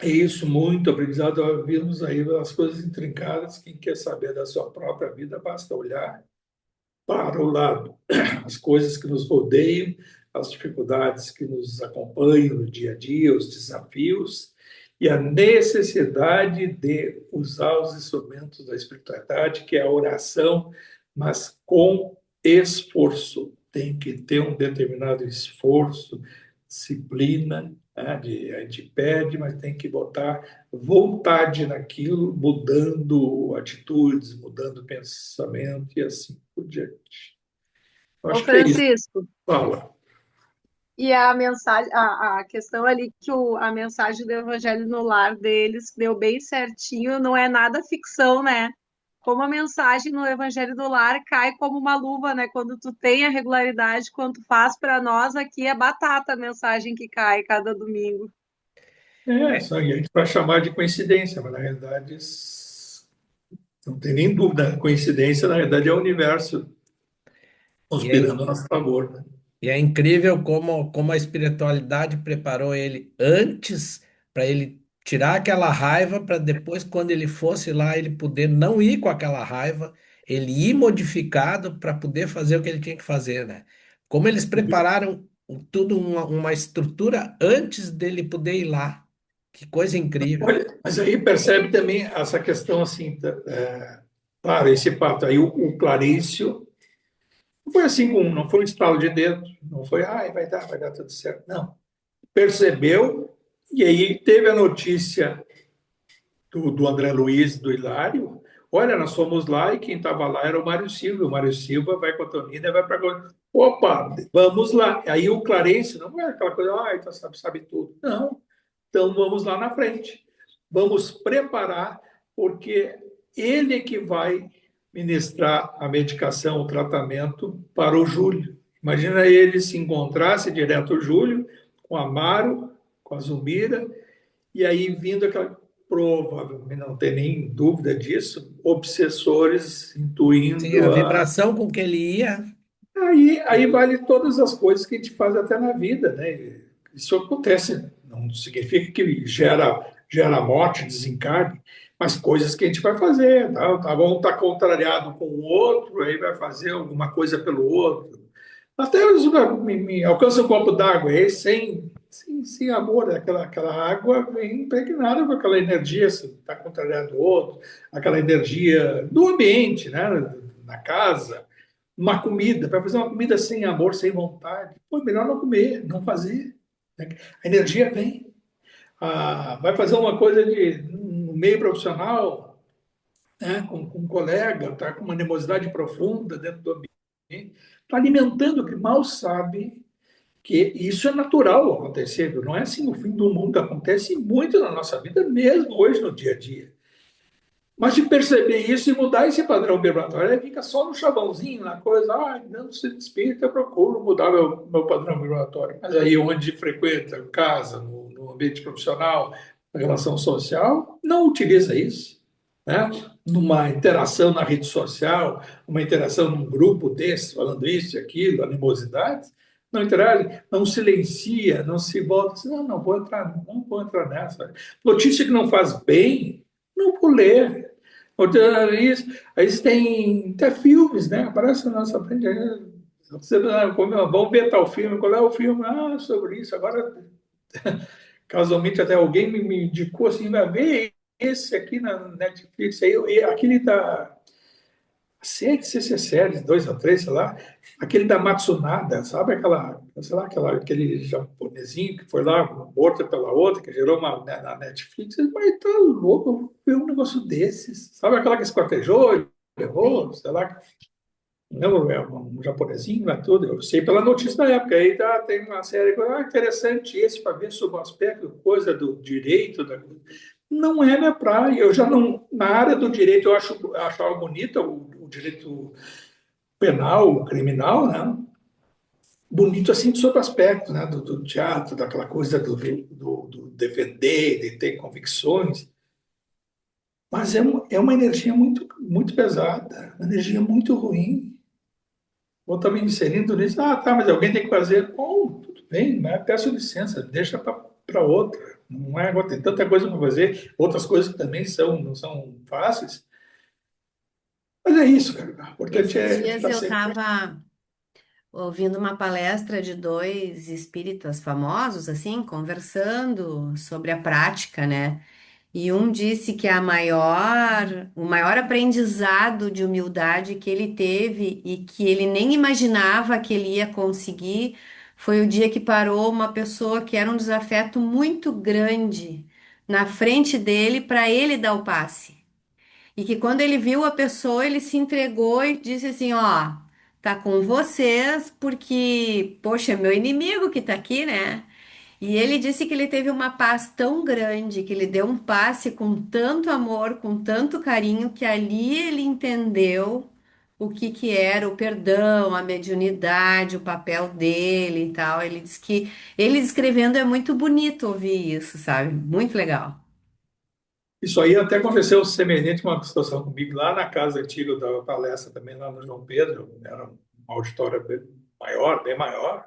é isso, muito aprendizado. Vimos aí as coisas intrincadas. Quem quer saber da sua própria vida, basta olhar para o lado. As coisas que nos rodeiam, as dificuldades que nos acompanham no dia a dia, os desafios e a necessidade de usar os instrumentos da espiritualidade, que é a oração, mas com esforço. Tem que ter um determinado esforço, disciplina, né? A gente pede, mas tem que botar vontade naquilo, mudando atitudes, mudando pensamento e assim por diante. Eu Ô acho que é isso. Francisco, Fala. e a mensagem, a questão ali que a mensagem do Evangelho no Lar deles deu bem certinho, não é nada ficção, né? Como a mensagem no Evangelho do Lar cai como uma luva, né? Quando tu tem a regularidade, quando tu faz para nós, aqui é batata a mensagem que cai cada domingo. Só a gente vai chamar de coincidência, mas na realidade não tem nem dúvida. Coincidência, na realidade, é o universo E é, conspirando a nosso favor, né? e é incrível como a espiritualidade preparou ele antes para ele tirar aquela raiva, para depois, quando ele fosse lá, ele poder não ir com aquela raiva ele ir modificado para poder fazer o que ele tinha que fazer, né? Como eles prepararam tudo uma estrutura antes dele poder ir lá. Que coisa incrível. Olha, mas aí percebe também essa questão assim, claro, esse fato aí, o Clarício, não foi assim, não foi um estalo de dedo, não foi, vai dar tudo certo, não. Percebeu, e aí teve a notícia do André Luiz, do Hilário, olha, nós fomos lá e quem estava lá era o Mário Silva vai com a Tonina e vai para... Opa, vamos lá. Aí o Clarence, não é aquela coisa, então sabe tudo. Não, então vamos lá na frente. Vamos preparar, porque ele é que vai ministrar a medicação, o tratamento para o Júlio. Imagina ele se encontrasse direto o Júlio, com a Amaro, com a Zumira, e aí vindo aquela, provavelmente, não tem nem dúvida disso, obsessores Sim, a intuindo a. vibração com que ele ia. Aí vale todas as coisas que a gente faz até na vida, né? Isso acontece, não significa que gera morte, desencarne, mas coisas que a gente vai fazer, tá? Um está contrariado com o outro, aí vai fazer alguma coisa pelo outro. Até me alcança um copo d'água aí, sem amor, aquela água vem impregnada com aquela energia, se está contrariando o outro, aquela energia do ambiente, né? Na casa, uma comida, para fazer uma comida sem amor, sem vontade, pô, melhor não comer, não fazer. Né? A energia vem. Vai fazer uma coisa no meio profissional, né? Com um colega, está com uma animosidade profunda dentro do ambiente, está alimentando o que mal sabe que isso é natural acontecer, viu? Não é assim o fim do mundo, acontece muito na nossa vida, mesmo hoje no dia a dia. Mas de perceber isso e mudar esse padrão vibratório, aí fica só no chavãozinho, na coisa, não se espírita, eu procuro mudar meu padrão vibratório. Mas aí onde frequenta, casa, no ambiente profissional, na relação social, não utiliza isso. Né? Numa interação na rede social, uma interação num grupo desse, falando isso e aquilo, animosidades, não interage, não silencia, não se volta, assim, não vou entrar nessa. Notícia que não faz bem, não vou ler. Aí tem até filmes, né? Aparece na nossa frente. Vamos ver tal filme, qual é o filme? Sobre isso. Agora, casualmente, até alguém me indicou assim, vai ver esse aqui na Netflix. Aquele da séries, dois ou três, sei lá, aquele da Matsunada, sabe sei lá, aquele japonesinho que foi lá, morto pela outra, que gerou uma na Netflix, mas tá louco ver um negócio desses, sabe aquela que esquartejou, levou, Sim. sei lá, não, é um japonesinho, lá tudo, eu sei pela notícia da época, aí tem uma série, interessante esse, para ver sobre o aspecto, coisa do direito, não é minha praia, eu já não, na área do direito eu achava bonita o direito penal, criminal, né? Bonito assim de outro aspecto, né? Do teatro, daquela coisa do defender, de ter convicções, mas é uma energia muito pesada, uma energia muito ruim. Vou estar me inserindo nisso, tá, mas alguém tem que fazer. Bom, tudo bem, mas peço licença, deixa para outra. Não é agora, tem tanta coisa para fazer, outras coisas que também não são fáceis. Mas é isso, cara. O importante Esses é dias estar eu sempre. estava ouvindo uma palestra de dois espíritas famosos, assim, conversando sobre a prática, né? E um disse que o maior aprendizado de humildade que ele teve e que ele nem imaginava que ele ia conseguir foi o dia que parou uma pessoa que era um desafeto muito grande na frente dele para ele dar o passe. E que quando ele viu a pessoa, ele se entregou e disse assim: Ó, tá com vocês, porque, poxa, é meu inimigo que tá aqui, né? E ele disse que ele teve uma paz tão grande, que ele deu um passe com tanto amor, com tanto carinho, que ali ele entendeu o que que era o perdão, a mediunidade, o papel dele e tal. Ele disse que ele escrevendo é muito bonito ouvir isso, sabe? Muito legal. Isso aí até aconteceu semelhante uma situação comigo lá na casa antiga, eu dava palestra também lá no João Pedro, era um auditório bem maior.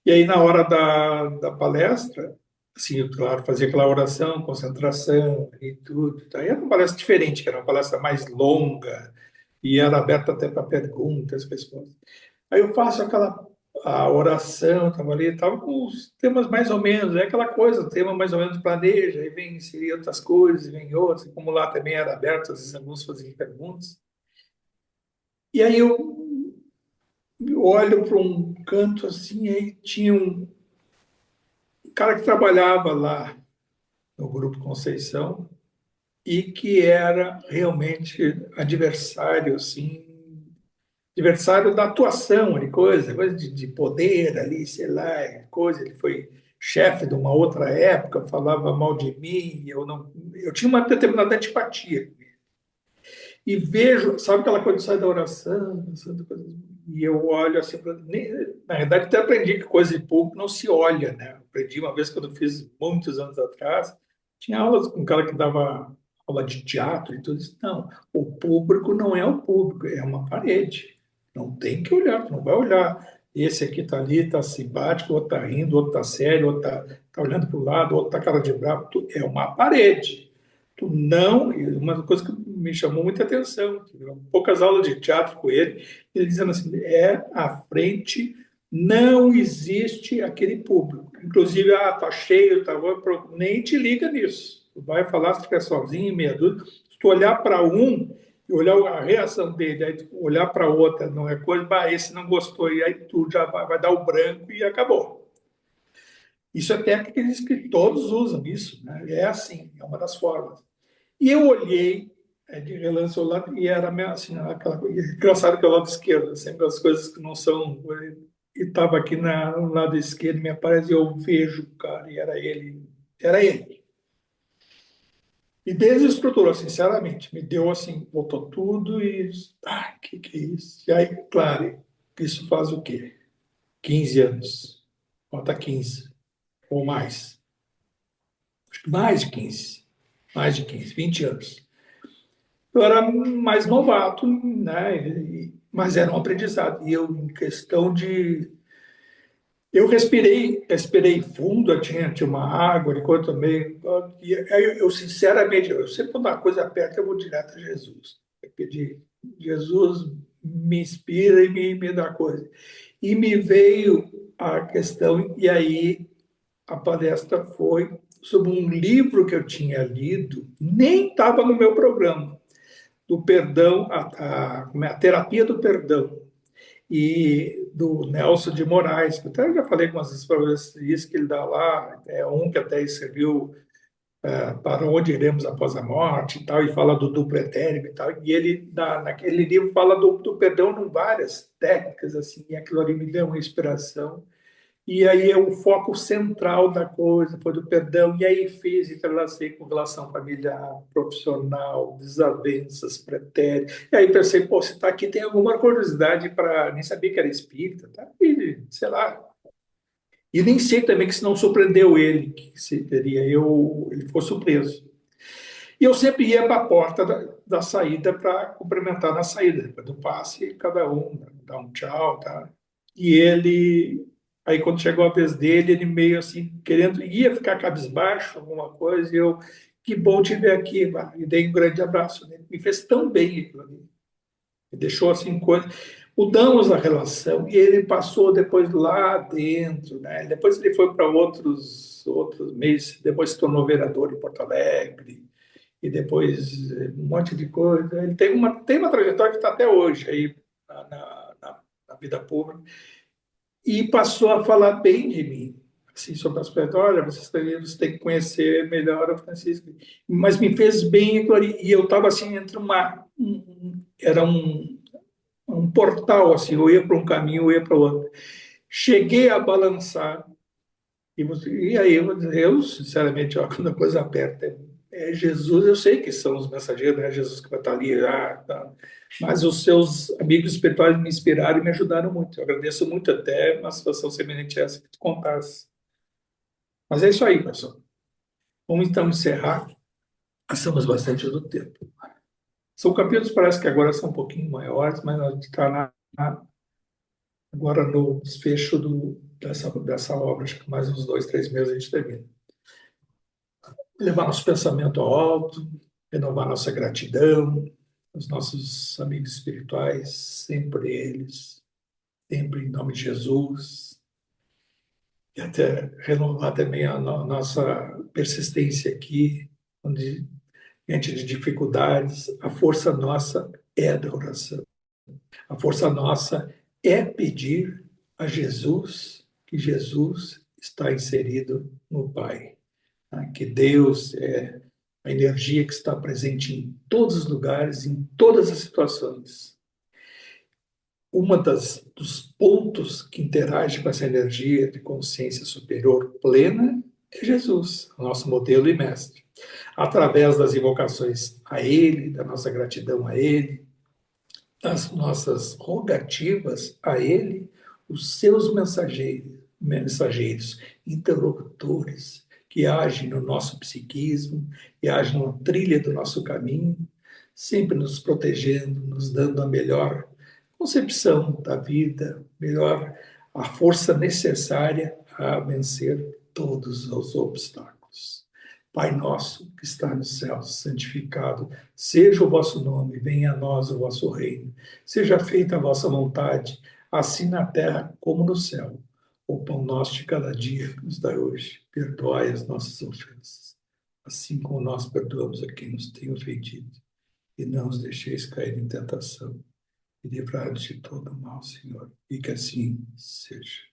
E aí, na hora da palestra, assim, eu, claro, fazia aquela oração, concentração e tudo. Aí era uma palestra diferente, que era uma palestra mais longa, e era aberto até para perguntas, respostas. Aí eu faço a oração, estava ali, estava com os temas mais ou menos, é aquela coisa, o tema mais ou menos planeja, aí vem inserir outras coisas, vem outras, como lá também era aberto, às vezes alguns faziam perguntas. E aí eu olho para um canto assim, aí tinha um cara que trabalhava lá no Grupo Conceição e que era realmente adversário, assim, adversário da atuação, de coisa de poder ali, sei lá, coisa. Ele foi chefe de uma outra época, falava mal de mim, eu tinha uma determinada antipatia. E vejo, sabe aquela coisa de sair da oração, e eu olho assim, na verdade até aprendi que coisa de público não se olha, né? Aprendi uma vez quando eu fiz muitos anos atrás, tinha aulas com um cara que dava aula de teatro e tudo isso. Não, o público não é o público, é uma parede. Não tem que olhar, tu não vai olhar. Esse aqui está ali, está simpático, o outro está rindo, o outro está sério, o outro está olhando para o lado, o outro está cara de bravo. É uma parede. Tu não, uma coisa que me chamou muita atenção, poucas aulas de teatro com ele dizendo assim, à frente não existe aquele público. Inclusive, tá cheio, tá bom, nem te liga nisso. Tu vai falar, se ficar sozinho, meia dúzia. Se tu olhar para um e olhar a reação dele, aí tu olhar para outra, não é coisa, esse não gostou, e aí tu já vai dar o branco e acabou. Isso é técnica que todos usam, isso, né? É assim, é uma das formas. E eu olhei de relance ao lado e era assim, aquela coisa. Engraçado que é o lado esquerdo, sempre as coisas que não são. E estava aqui no lado esquerdo, me aparece, e eu vejo o cara, e era ele. Era ele. E desestruturou, sinceramente. Me deu assim, botou tudo e. Que é isso? E aí, claro, isso faz o quê? 15 anos. Falta 15 ou mais. Acho que mais de 15. Mais de 15, 20 anos. Eu era mais novato, né? Mas era um aprendizado. E eu, em questão de. Eu respirei fundo, tinha uma água, enquanto também. E aí eu, sinceramente, eu sempre quando uma coisa aperta, eu vou direto a Jesus. Eu pedi, Jesus, me inspira e me dá coisa. E me veio a questão, e aí a palestra foi sobre um livro que eu tinha lido, nem estava no meu programa do perdão, a terapia do perdão, e do Nelson de Moraes, que até já falei algumas vezes para vocês, que ele dá lá, é um que até serviu para onde iremos após a morte e tal, e fala do duplo etérico e tal, e ele, naquele livro, fala do perdão em várias técnicas, assim, e aquilo ali me deu uma inspiração. E aí é o foco central da coisa, foi do perdão, e aí fiz, entrelacei com relação familiar, profissional, desavenças, pretéritos. E aí pensei, pô, se está aqui, tem alguma curiosidade para. Nem sabia que era espírita, tá? E, sei lá. E nem sei também que se não surpreendeu ele, que seria eu, ele ficou surpreso. E eu sempre ia para a porta da saída para cumprimentar na saída, depois do passe, cada um dá um tchau, tá? E ele, aí quando chegou a vez dele, ele meio assim, querendo, ia ficar cabisbaixo, alguma coisa, e eu, que bom te ver aqui, e dei um grande abraço nele. Me fez tão bem aquilo ali. Me deixou assim, coisa. Mudamos a relação, e ele passou depois lá dentro, né? Depois ele foi para outros meses, depois se tornou vereador em Porto Alegre, e depois um monte de coisa. Ele tem uma trajetória que está até hoje aí na vida pública, e passou a falar bem de mim, assim, sobre as coisas. Olha, vocês têm que conhecer melhor o Francisco. Mas me fez bem aquilo ali, e eu estava assim, entre era um portal, assim, eu ia para um caminho, eu ia para o outro. Cheguei a balançar, e aí eu sinceramente, ó, quando a coisa aperta, é Jesus, eu sei que são os mensageiros, não é Jesus que vai estar ali, tá. Mas os seus amigos espirituais me inspiraram e me ajudaram muito. Eu agradeço muito até uma situação semelhante a essa que tu contasse. Mas é isso aí, pessoal. Vamos então encerrar. Passamos bastante do tempo. São capítulos, parece que agora são um pouquinho maiores, mas a gente está agora no desfecho dessa obra. Acho que mais uns 2, 3 meses a gente termina. Levar nosso pensamento ao alto, renovar nossa gratidão, os nossos amigos espirituais, sempre eles, sempre em nome de Jesus, e até renovar também a nossa persistência aqui, onde, diante de dificuldades, a força nossa é a da oração. A força nossa é pedir a Jesus que Jesus está inserido no Pai, tá? Que Deus é a energia que está presente em todos os lugares, em todas as situações. Dos pontos que interage com essa energia de consciência superior plena é Jesus, nosso modelo e mestre. Através das invocações a Ele, da nossa gratidão a Ele, das nossas rogativas a Ele, os seus mensageiros, interlocutores, que agem no nosso psiquismo, que agem na trilha do nosso caminho, sempre nos protegendo, nos dando a melhor concepção da vida, melhor a força necessária a vencer todos os obstáculos. Pai nosso que está no céu, santificado seja o vosso nome, venha a nós o vosso reino. Seja feita a vossa vontade, assim na terra como no céu. O pão nosso de cada dia nos dai hoje. Perdoai as nossas ofensas, assim como nós perdoamos a quem nos tem ofendido. E não os deixeis cair em tentação. E livrai-nos de todo mal, Senhor. E que assim seja.